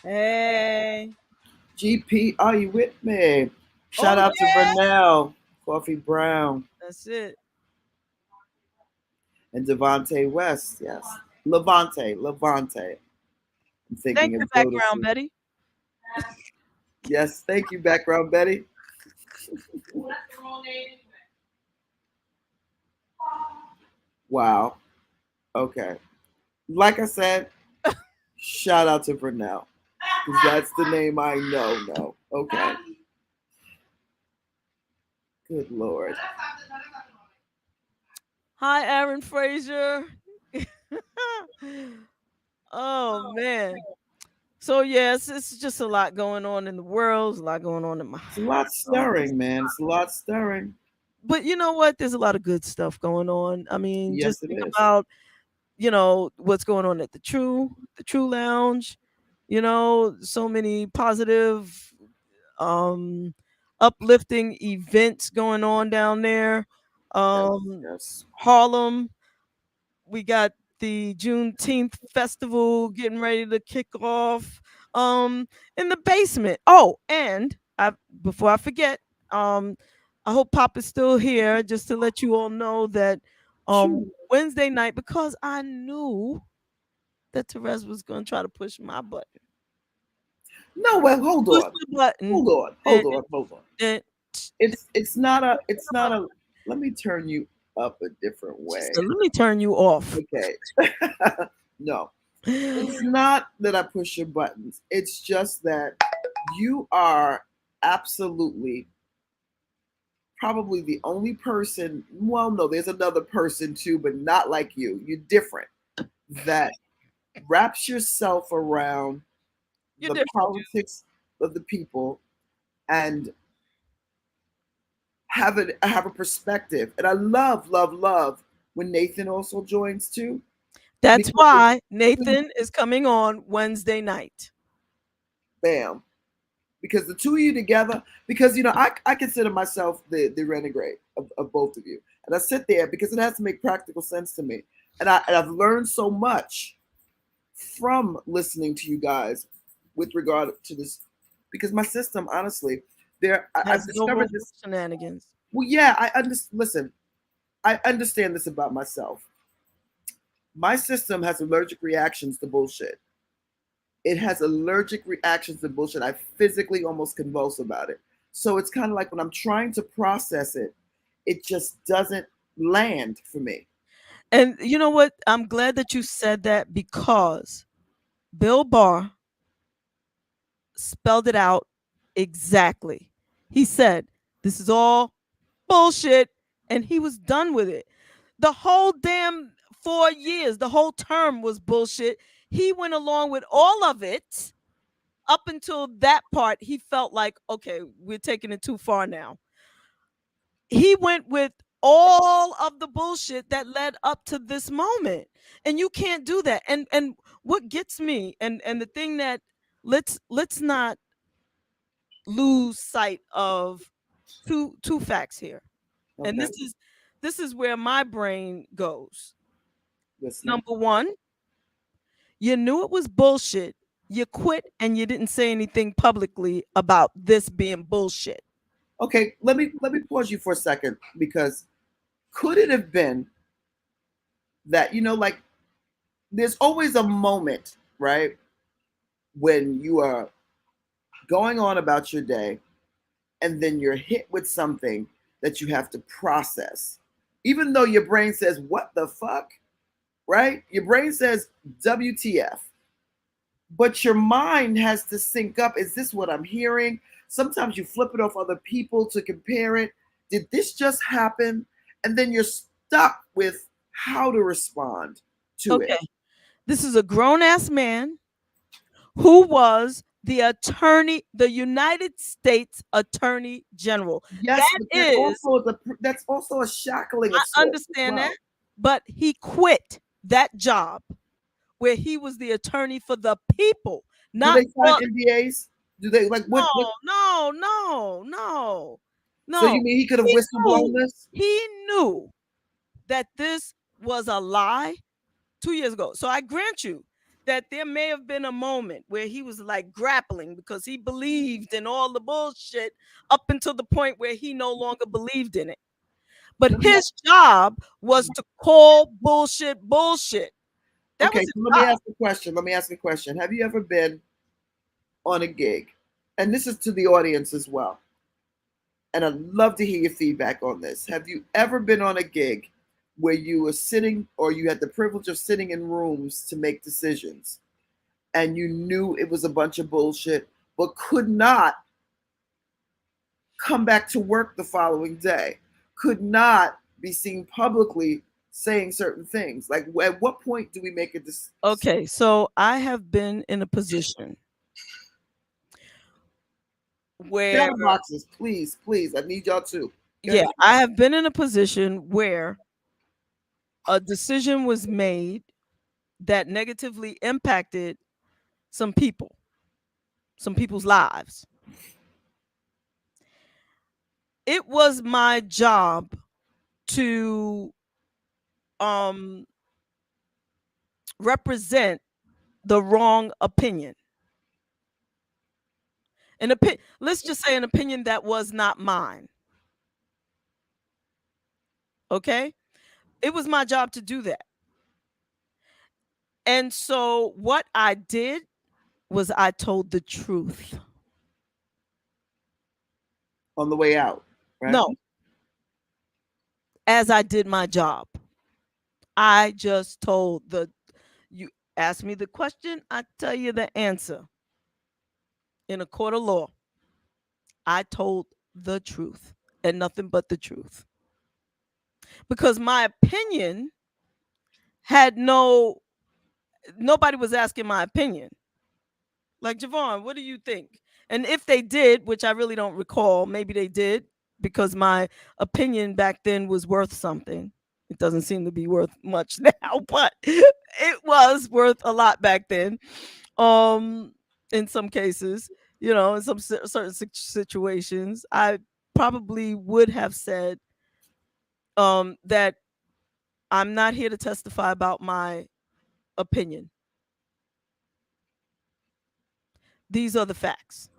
Hey. GP, are you with me? Shout out to Vernell, Coffee Brown, That's it. and Devontae West. Yes. Levante. I'm thinking Thank you, of background Jodeci. Betty. Yes, thank you, background Betty. Wow. Okay. Like I said, shout out to Vernell. Because that's the name I know. No. Okay. Good Lord. Hi, Aaron Frazier. Oh man. So yes, it's just a lot going on in the world. There's a lot going on in my. It's a lot stirring, man. It's a lot stirring. But you know what? There's a lot of good stuff going on. I mean, Yes, just it think is. about, what's going on at the True Lounge. So many positive, uplifting events going on down there. Yes. Harlem, we got the Juneteenth festival getting ready to kick off in the basement. Oh, and before I forget, I hope Pop is still here just to let you all know that Wednesday night, because I knew that Terez was going to try to push my button. No, well, hold Push on. the button. Hold on. It's not a let me turn you up a different way. So let me turn you off. Okay. No. It's not that I push your buttons. It's just that you are absolutely probably the only person, well, no, there's another person too, but not like you. You're different. That wraps yourself around the politics of the people and have a perspective. And I love when Nathan also joins too. That's why Nathan is coming on Wednesday night. Bam. Because the two of you together, because I consider myself the renegade of both of you. And I sit there because it has to make practical sense to me. And I've learned so much from listening to you guys with regard to this, because my system, honestly, I've discovered this shenanigans. Well, yeah, I understand this about myself. My system has allergic reactions to bullshit. It has allergic reactions to bullshit. I physically almost convulse about it. So it's kind of like when I'm trying to process it, it just doesn't land for me. And you know what? I'm glad that you said that, because Bill Barr spelled it out exactly. He said, this is all bullshit, and he was done with it. The whole damn 4 years, the whole term was bullshit. He went along with all of it up until that part. He felt like, okay, we're taking it too far now. He went with all of the bullshit that led up to this moment, and you can't do that. And what gets me, and the thing that let's not lose sight of two facts here. And Okay. this is where my brain goes. Listening. Number one, you knew it was bullshit. You quit and you didn't say anything publicly about this being bullshit. Okay, let me pause you for a second, because could it have been that, like, there's always a moment, right, when you are going on about your day and then you're hit with something that you have to process, even though your brain says, what the fuck, right? Your brain says WTF, but your mind has to sync up. Is this what I'm hearing? Sometimes you flip it off other people to compare it. Did this just happen? And then you're stuck with how to respond to it. This is a grown-ass man who was the United States Attorney General. Yes, that's also a shackling. I understand that, but he quit that job where he was the attorney for the people. Not do they sign NDAs? Do they like what? No. So you mean he could have whistleblown this? He knew that this was a lie 2 years ago. So I grant you that there may have been a moment where he was like grappling because he believed in all the bullshit up until the point where he no longer believed in it. But his job was to call bullshit. Okay, so let me ask a question. Have you ever been on a gig? And this is to the audience as well. And I'd love to hear your feedback on this. Have you ever been on a gig where you were sitting, or you had the privilege of sitting in rooms to make decisions, and you knew it was a bunch of bullshit, but could not come back to work the following day, could not be seen publicly saying certain things? Like, at what point do we make a decision? Okay, so I have been in a position where Down boxes, please, I need y'all to. Yeah, I have been in a position where a decision was made that negatively impacted some people's lives. It was my job to represent the wrong opinion. Let's just say an opinion that was not mine. Okay? It was my job to do that. And so what I did was I told the truth. On the way out, right? No. As I did my job. I just told you ask me the question, I tell you the answer. In a court of law, I told the truth and nothing but the truth. Because my opinion had nobody was asking my opinion. Like, JaVonne, what do you think? And if they did, which I really don't recall, maybe they did, because my opinion back then was worth something. It doesn't seem to be worth much now, but it was worth a lot back then. In some cases, in some certain situations, I probably would have said that I'm not here to testify about my opinion. These are the facts.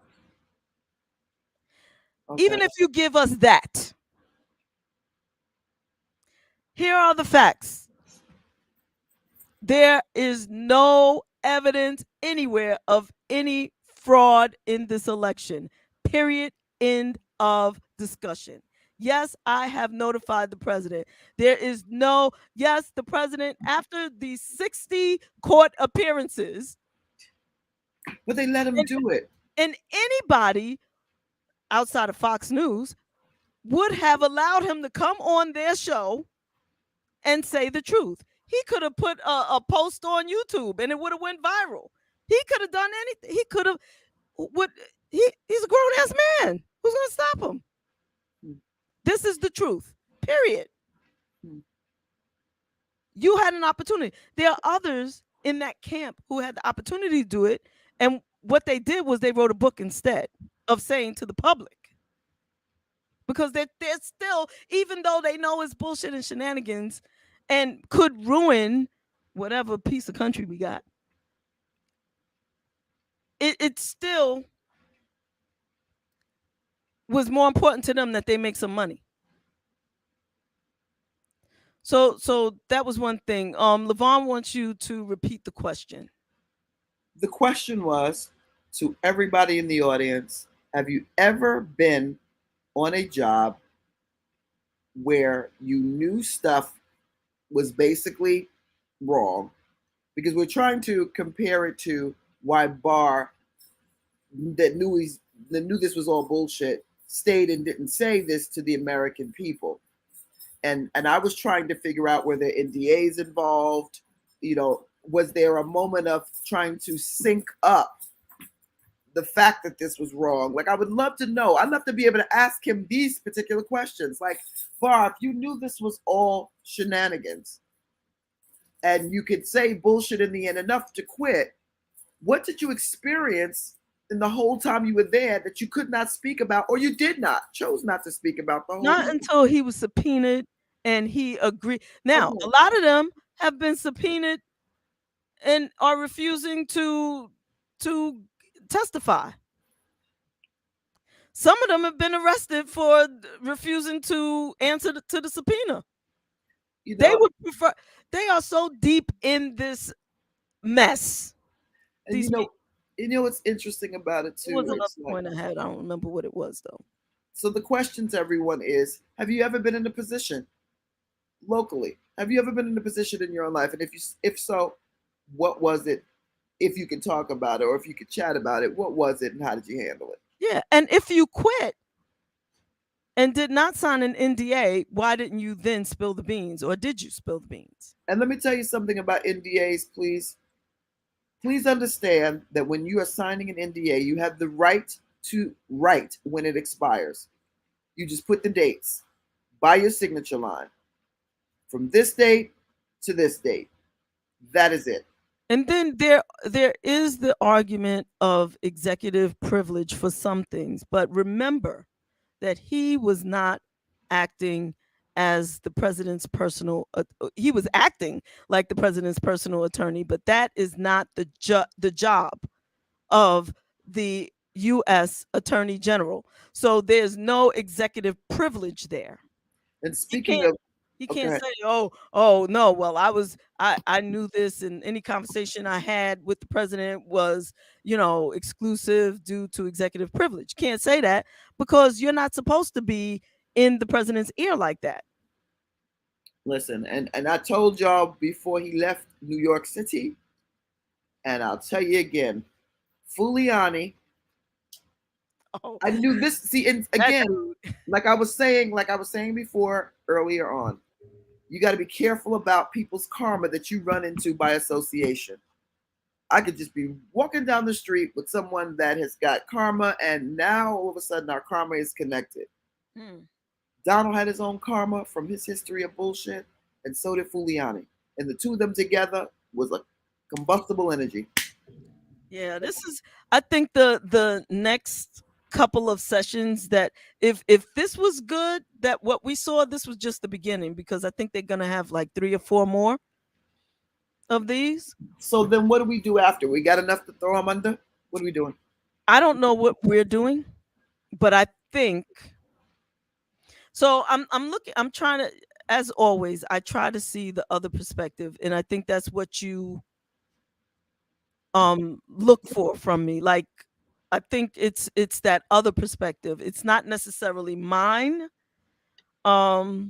Okay. Even if you give us that, here are the facts. There is no evidence anywhere of any fraud in this election. Period. End of discussion. Yes, I have notified the president. There is the president, after the 60 court appearances, But they let him do it. And anybody outside of Fox News would have allowed him to come on their show and say the truth. He could have put a post on YouTube and it would have went viral. He could have done anything. He could have. He's a grown ass man. Who's gonna stop him? This is the truth. Period. You had an opportunity. There are others in that camp who had the opportunity to do it, and what they did was they wrote a book instead of saying to the public. Because they're still, even though they know it's bullshit and shenanigans and could ruin whatever piece of country we got, it still was more important to them that they make some money. So that was one thing. LaVonne wants you to repeat the question. The question was, to everybody in the audience, have you ever been on a job where you knew stuff was basically wrong? Because we're trying to compare it to why Barr, that knew this was all bullshit, stayed and didn't say this to the American people. And I was trying to figure out, were there NDAs involved? You know, was there a moment of trying to sync up the fact that this was wrong? Like, I would love to know. I'd love to be able to ask him these particular questions. Like, Barr, if you knew this was all shenanigans and you could say bullshit in the end enough to quit, what did you experience in the whole time you were there that you could not speak about, or you chose not to speak about the whole Not time? until he was subpoenaed and he agreed. Now, a lot of them have been subpoenaed and are refusing to testify. Some of them have been arrested for refusing to answer to the subpoena. They would prefer. They are so deep in this mess. And you know what's interesting about it too? It was another It's like- point I had. I don't remember what it was though. So the question to everyone is, have you ever been in a position locally? Have you ever been in a position in your own life? And if so, what was it? If you can talk about it, or if you could chat about it, what was it and how did you handle it? Yeah, and if you quit and did not sign an NDA, why didn't you then spill the beans, or did you spill the beans? And let me tell you something about NDAs, please. Please understand that when you are signing an NDA, you have the right to write when it expires. You just put the dates by your signature line. From this date to this date. That is it. And then there is the argument of executive privilege for some things, but remember that he was not acting as the president's personal he was acting like the president's personal attorney, but that is not the job of the US Attorney General. So there's no executive privilege there. And speaking of, he can't say, oh no, well, I knew this, and any conversation I had with the president was, exclusive due to executive privilege. Can't say that, because you're not supposed to be in the president's ear like that. Listen, and I told y'all before he left New York City, and I'll tell you again, Giuliani. I knew this. See, and again, like I was saying before earlier on, you got to be careful about people's karma that you run into by association. I could just be walking down the street with someone that has got karma, and now all of a sudden our karma is connected. Donald had his own karma from his history of bullshit, and so did Giuliani. And the two of them together was a combustible energy. Yeah, I think the next couple of sessions, that if this was good, that what we saw, this was just the beginning, because I think they're gonna have like 3 or 4 more of these. So then what do we do after? We got enough to throw them under? What are we doing? I don't know what we're doing, but I think so. I'm trying to, as always, I try to see the other perspective, and I think that's what you look for from me. Like, I think it's that other perspective. It's not necessarily mine, but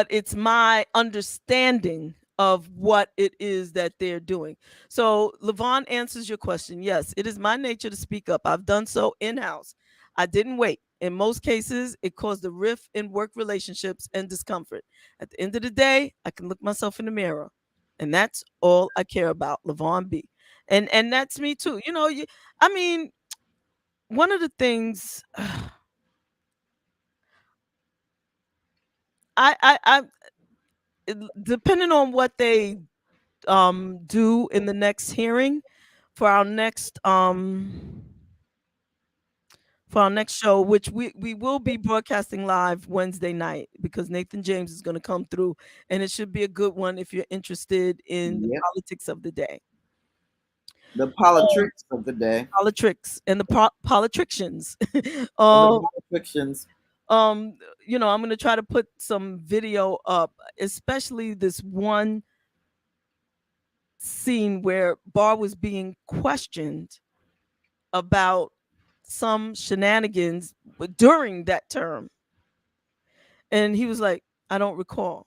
it's my understanding of what it is that they're doing. So LaVonne answers your question. Yes, it is my nature to speak up. I've done so in-house. I didn't wait. In most cases, it caused a rift in work relationships and discomfort. At the end of the day, I can look myself in the mirror, and that's all I care about. LaVonne B. And that's me too. You know, I mean, one of the things I depending on what they do in the next hearing for our next show, which we will be broadcasting live Wednesday night because Nathan James is going to come through, and it should be a good one if you're interested in the Yep. politics of the day. The politics of the day. Politics and the politicians. The politicians. You know, I'm going to try to put some video up, especially this one scene where Barr was being questioned about some shenanigans during that term. And he was like, I don't recall.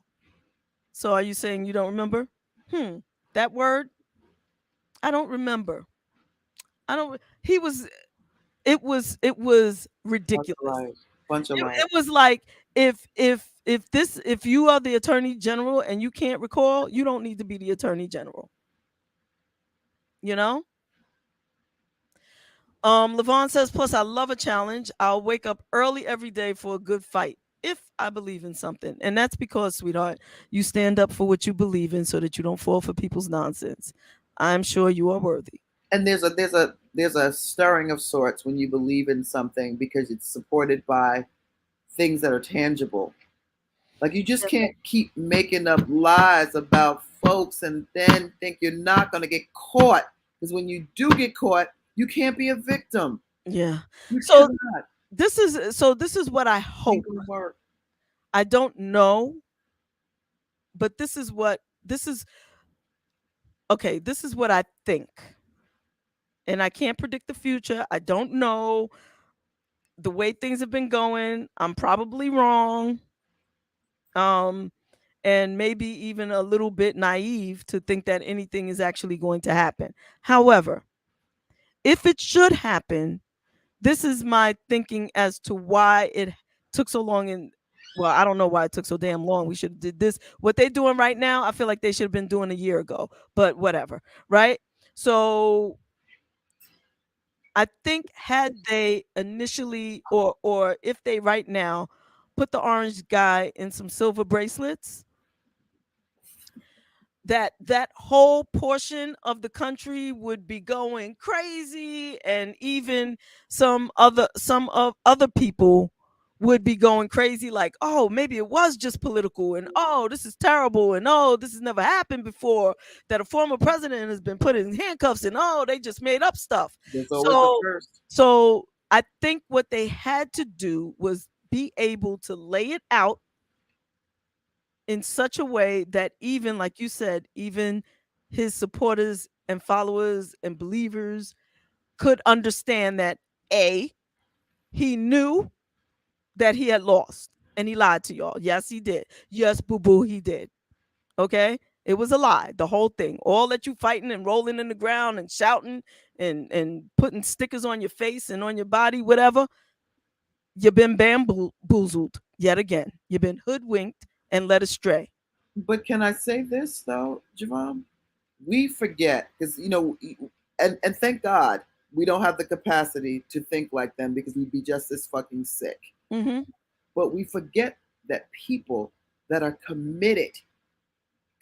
So are you saying you don't remember? That word? I don't remember. It was ridiculous. Bunch of lies. It was like if you are the attorney general and you can't recall, you don't need to be the attorney general. You know? LaVonne says, plus I love a challenge. I'll wake up early every day for a good fight if I believe in something. And that's because, sweetheart, you stand up for what you believe in so that you don't fall for people's nonsense. I'm sure you are worthy. And there's a stirring of sorts when you believe in something because it's supported by things that are tangible. Like you just can't keep making up lies about folks and then think you're not going to get caught. Because when you do get caught, you can't be a victim. Yeah. You So cannot. this is what I hope. I don't know, but this is what I think. And I can't predict the future. I don't know the way things have been going. I'm probably wrong. And maybe even a little bit naive to think that anything is actually going to happen. However, if it should happen, this is my thinking as to why it took so long. And well, I don't know why it took so damn long. We should have did this. What they're doing right now, I feel like they should have been doing a year ago, but whatever. Right? So I think had they initially or if they right now put the orange guy in some silver bracelets, that whole portion of the country would be going crazy, and even some of other people would be going crazy, like, oh, maybe it was just political, and oh, this is terrible, and oh, this has never happened before, that a former president has been put in handcuffs, and oh, they just made up stuff. So I think what they had to do was be able to lay it out in such a way that even, like you said, even his supporters and followers and believers could understand that A, he knew that he had lost and he lied to y'all. Yes, he did. Yes, boo-boo, he did. Okay? It was a lie, the whole thing. All that you fighting and rolling in the ground and shouting and putting stickers on your face and on your body, whatever, you've been bamboozled yet again. You've been hoodwinked and led astray. But can I say this though, JaVonne? We forget because and thank God we don't have the capacity to think like them because we'd be just as fucking sick. Mm-hmm. But we forget that people that are committed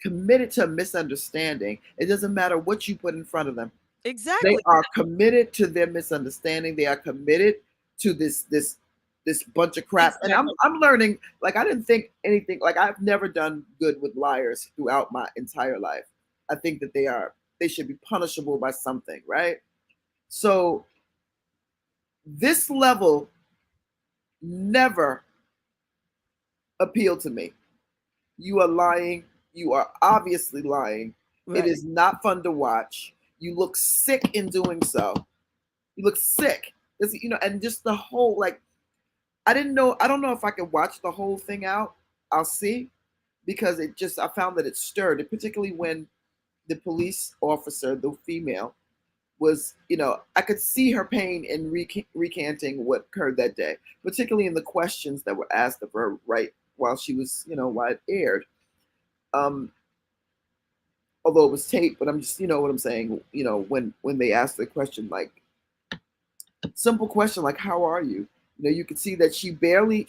to a misunderstanding, it doesn't matter what you put in front of them. Exactly. They are committed to their misunderstanding. They are committed to this bunch of crap. Exactly. And I'm learning, like, I didn't think anything, like, I've never done good with liars throughout my entire life. I think that they should be punishable by something, right? So this level never appealed to me. You are lying. You are obviously lying. Right. It is not fun to watch. You look sick in doing so. You look sick. And just the whole, like, I don't know if I can watch the whole thing out. I'll see. because I found that it stirred, and particularly when the police officer, the female, was, I could see her pain in recanting what occurred that day, particularly in the questions that were asked of her right while she was, while it aired. Although it was taped, but I'm just, what I'm saying, when they asked the question, like, simple question, like, how are you? You could see that she barely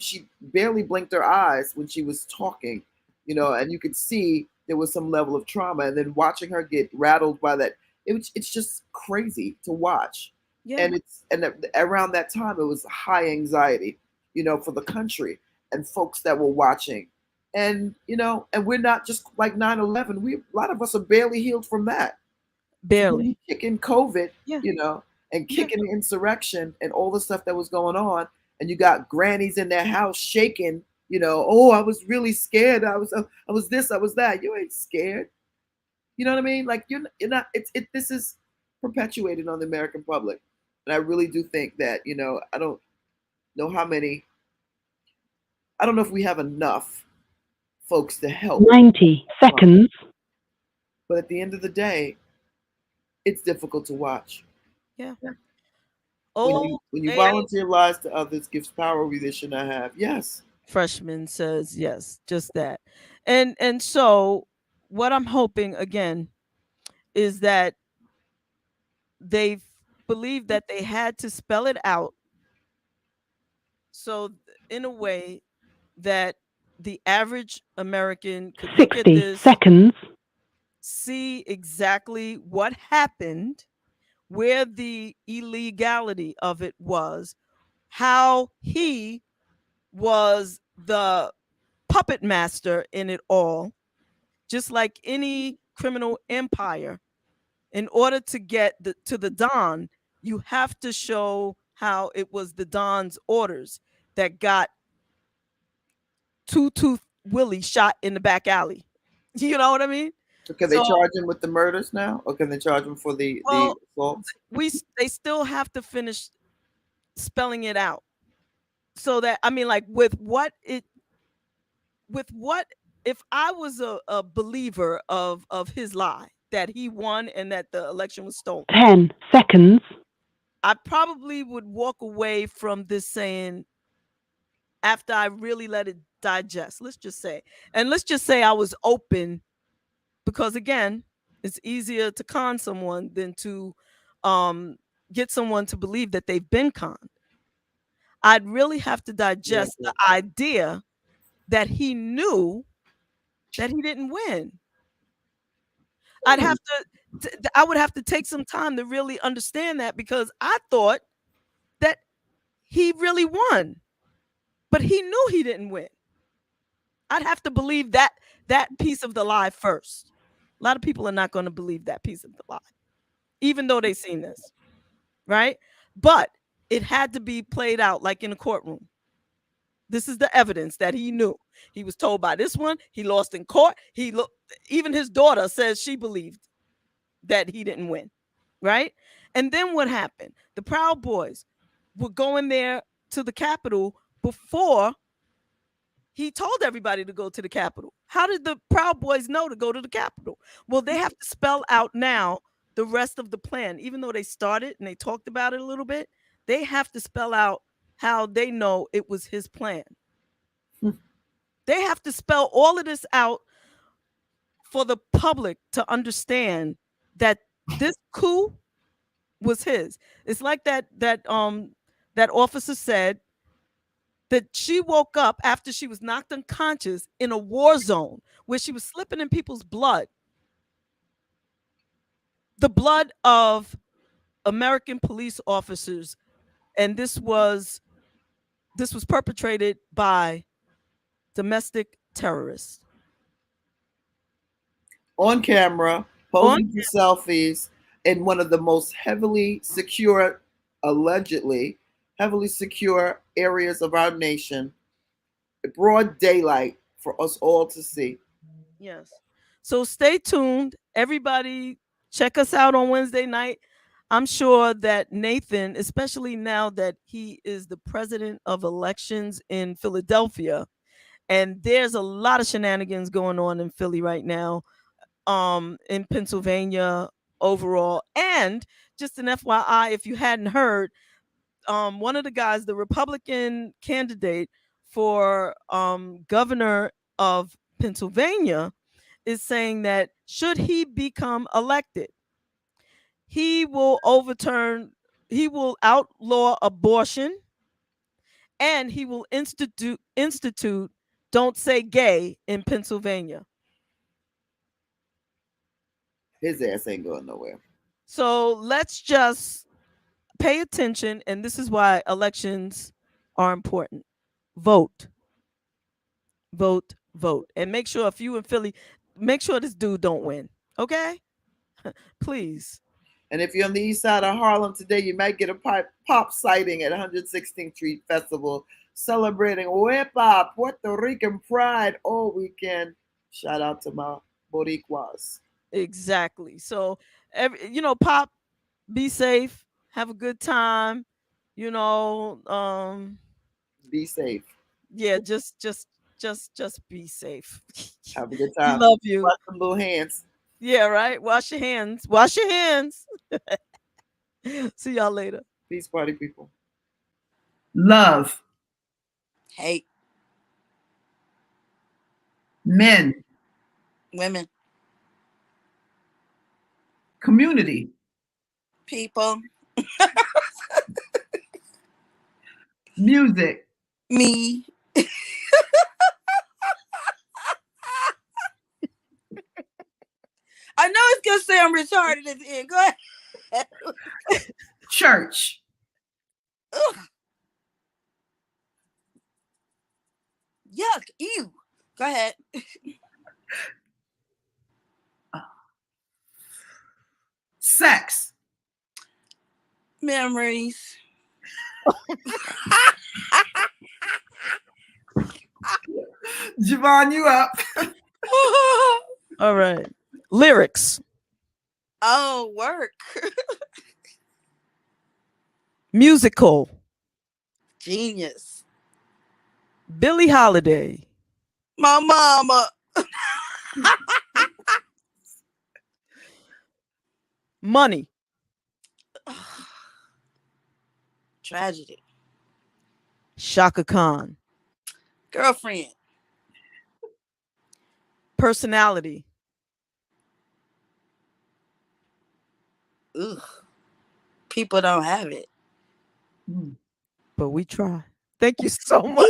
blinked her eyes when she was talking, and you could see there was some level of trauma. And then watching her get rattled by that, it's just crazy to watch. Yeah. And around that time, it was high anxiety, for the country and folks that were watching. And, and we're not just like 9/11. A lot of us are barely healed from that. Barely. Kicking COVID, Yeah. And kicking the insurrection and all the stuff that was going on. And you got grannies in their house shaking, oh, I was really scared. I was this, I was that. You ain't scared. You know what I mean? Like, you're not, this is perpetuated on the American public. And I really do think that, I don't know I don't know if we have enough folks to help. 90 seconds. But at the end of the day, it's difficult to watch. Yeah. When you volunteer lies to others, gives power we they should not have. Yes. Freshman says yes, just that. And so what I'm hoping again is that they believe that they had to spell it out so in a way that the average American could look at 60 this, seconds. see exactly what happened, where the illegality of it was, how he was the puppet master in it all, just like any criminal empire. In order to get to the Don, you have to show how it was the Don's orders that got Two-Tooth Willie shot in the back alley. You know what I mean? So can they charge him with the murders now, or can they charge him for the assaults? They still have to finish spelling it out, so that like with what if I was a believer of his lie that he won and that the election was stolen. 10 seconds. I probably would walk away from this saying after I really let it digest. Let's just say I was open, because again, it's easier to con someone than to get someone to believe that they've been conned. I'd really have to digest the idea that he knew that he didn't win. I would have to take some time to really understand that, because I thought that he really won, but he knew he didn't win. I'd have to believe that piece of the lie first. A lot of people are not going to believe that piece of the lie, even though they've seen this, right? But it had to be played out like in a courtroom. This is the evidence that he knew. He was told by this one, he lost in court. Even his daughter says she believed that he didn't win, right? And then what happened? The Proud Boys were going there to the Capitol before he told everybody to go to the Capitol. How did the Proud Boys know to go to the Capitol? Well, they have to spell out now the rest of the plan. Even though they started and they talked about it a little bit, they have to spell out how they know it was his plan. They have to spell all of this out for the public to understand that this coup was his. It's like that officer said that she woke up after she was knocked unconscious in a war zone where she was slipping in people's blood. The blood of American police officers. And this was perpetrated by domestic terrorists. On camera, posing for selfies in one of the most allegedly heavily secure areas of our nation, broad daylight for us all to see. Yes. So stay tuned. Everybody, check us out on Wednesday night. I'm sure that Nathan, especially now that he is the president of elections in Philadelphia, And there's a lot of shenanigans going on in Philly right now, in Pennsylvania overall. And just an FYI, if you hadn't heard, one of the guys, the Republican candidate for governor of Pennsylvania, is saying that should he become elected, he will outlaw abortion, and he will institute Don't Say Gay in Pennsylvania. His ass ain't going nowhere. So let's just pay attention, and this is why elections are important. Vote. Vote, vote. And make sure if you in Philly, make sure this dude don't win. Okay? Please. And if you're on the east side of Harlem today, you might get a pop sighting at 116th Street Festival, celebrating Huepa, Puerto Rican pride all weekend. Shout out to my Boricuas. Exactly. So, pop, be safe, have a good time, be safe. Yeah, just be safe. Have a good time. Love you. Wash some little hands. Yeah, right. Wash your hands. Wash your hands. See y'all later. Peace, party people. Love. Hate. Men. Women. Community. People. Music. Me. I know it's gonna say I'm retarded at the end. Go ahead. Church. Ugh. Yuck. Ew. Go ahead. Sex. Memories. JaVonne, you up? All right. Lyrics. Oh, work. Musical. Genius. Billie Holiday. My mama. Money. Tragedy. Shaka Khan. Girlfriend. Personality. Ugh. People don't have it. But we try. Thank you so much.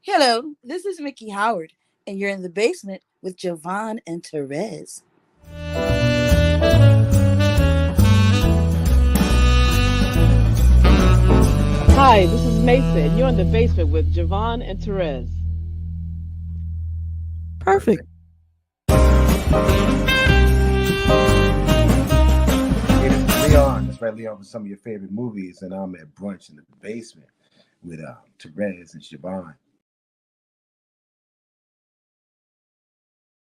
Hello, this is Mickey Howard, and you're in the basement with JaVonne and Terez. Hi, this is Mason. You're in the basement with JaVonne and Terez. Perfect. It's Leon. That's right, Leon, for some of your favorite movies, and I'm at Brunch in the basement with Terez and JaVonne.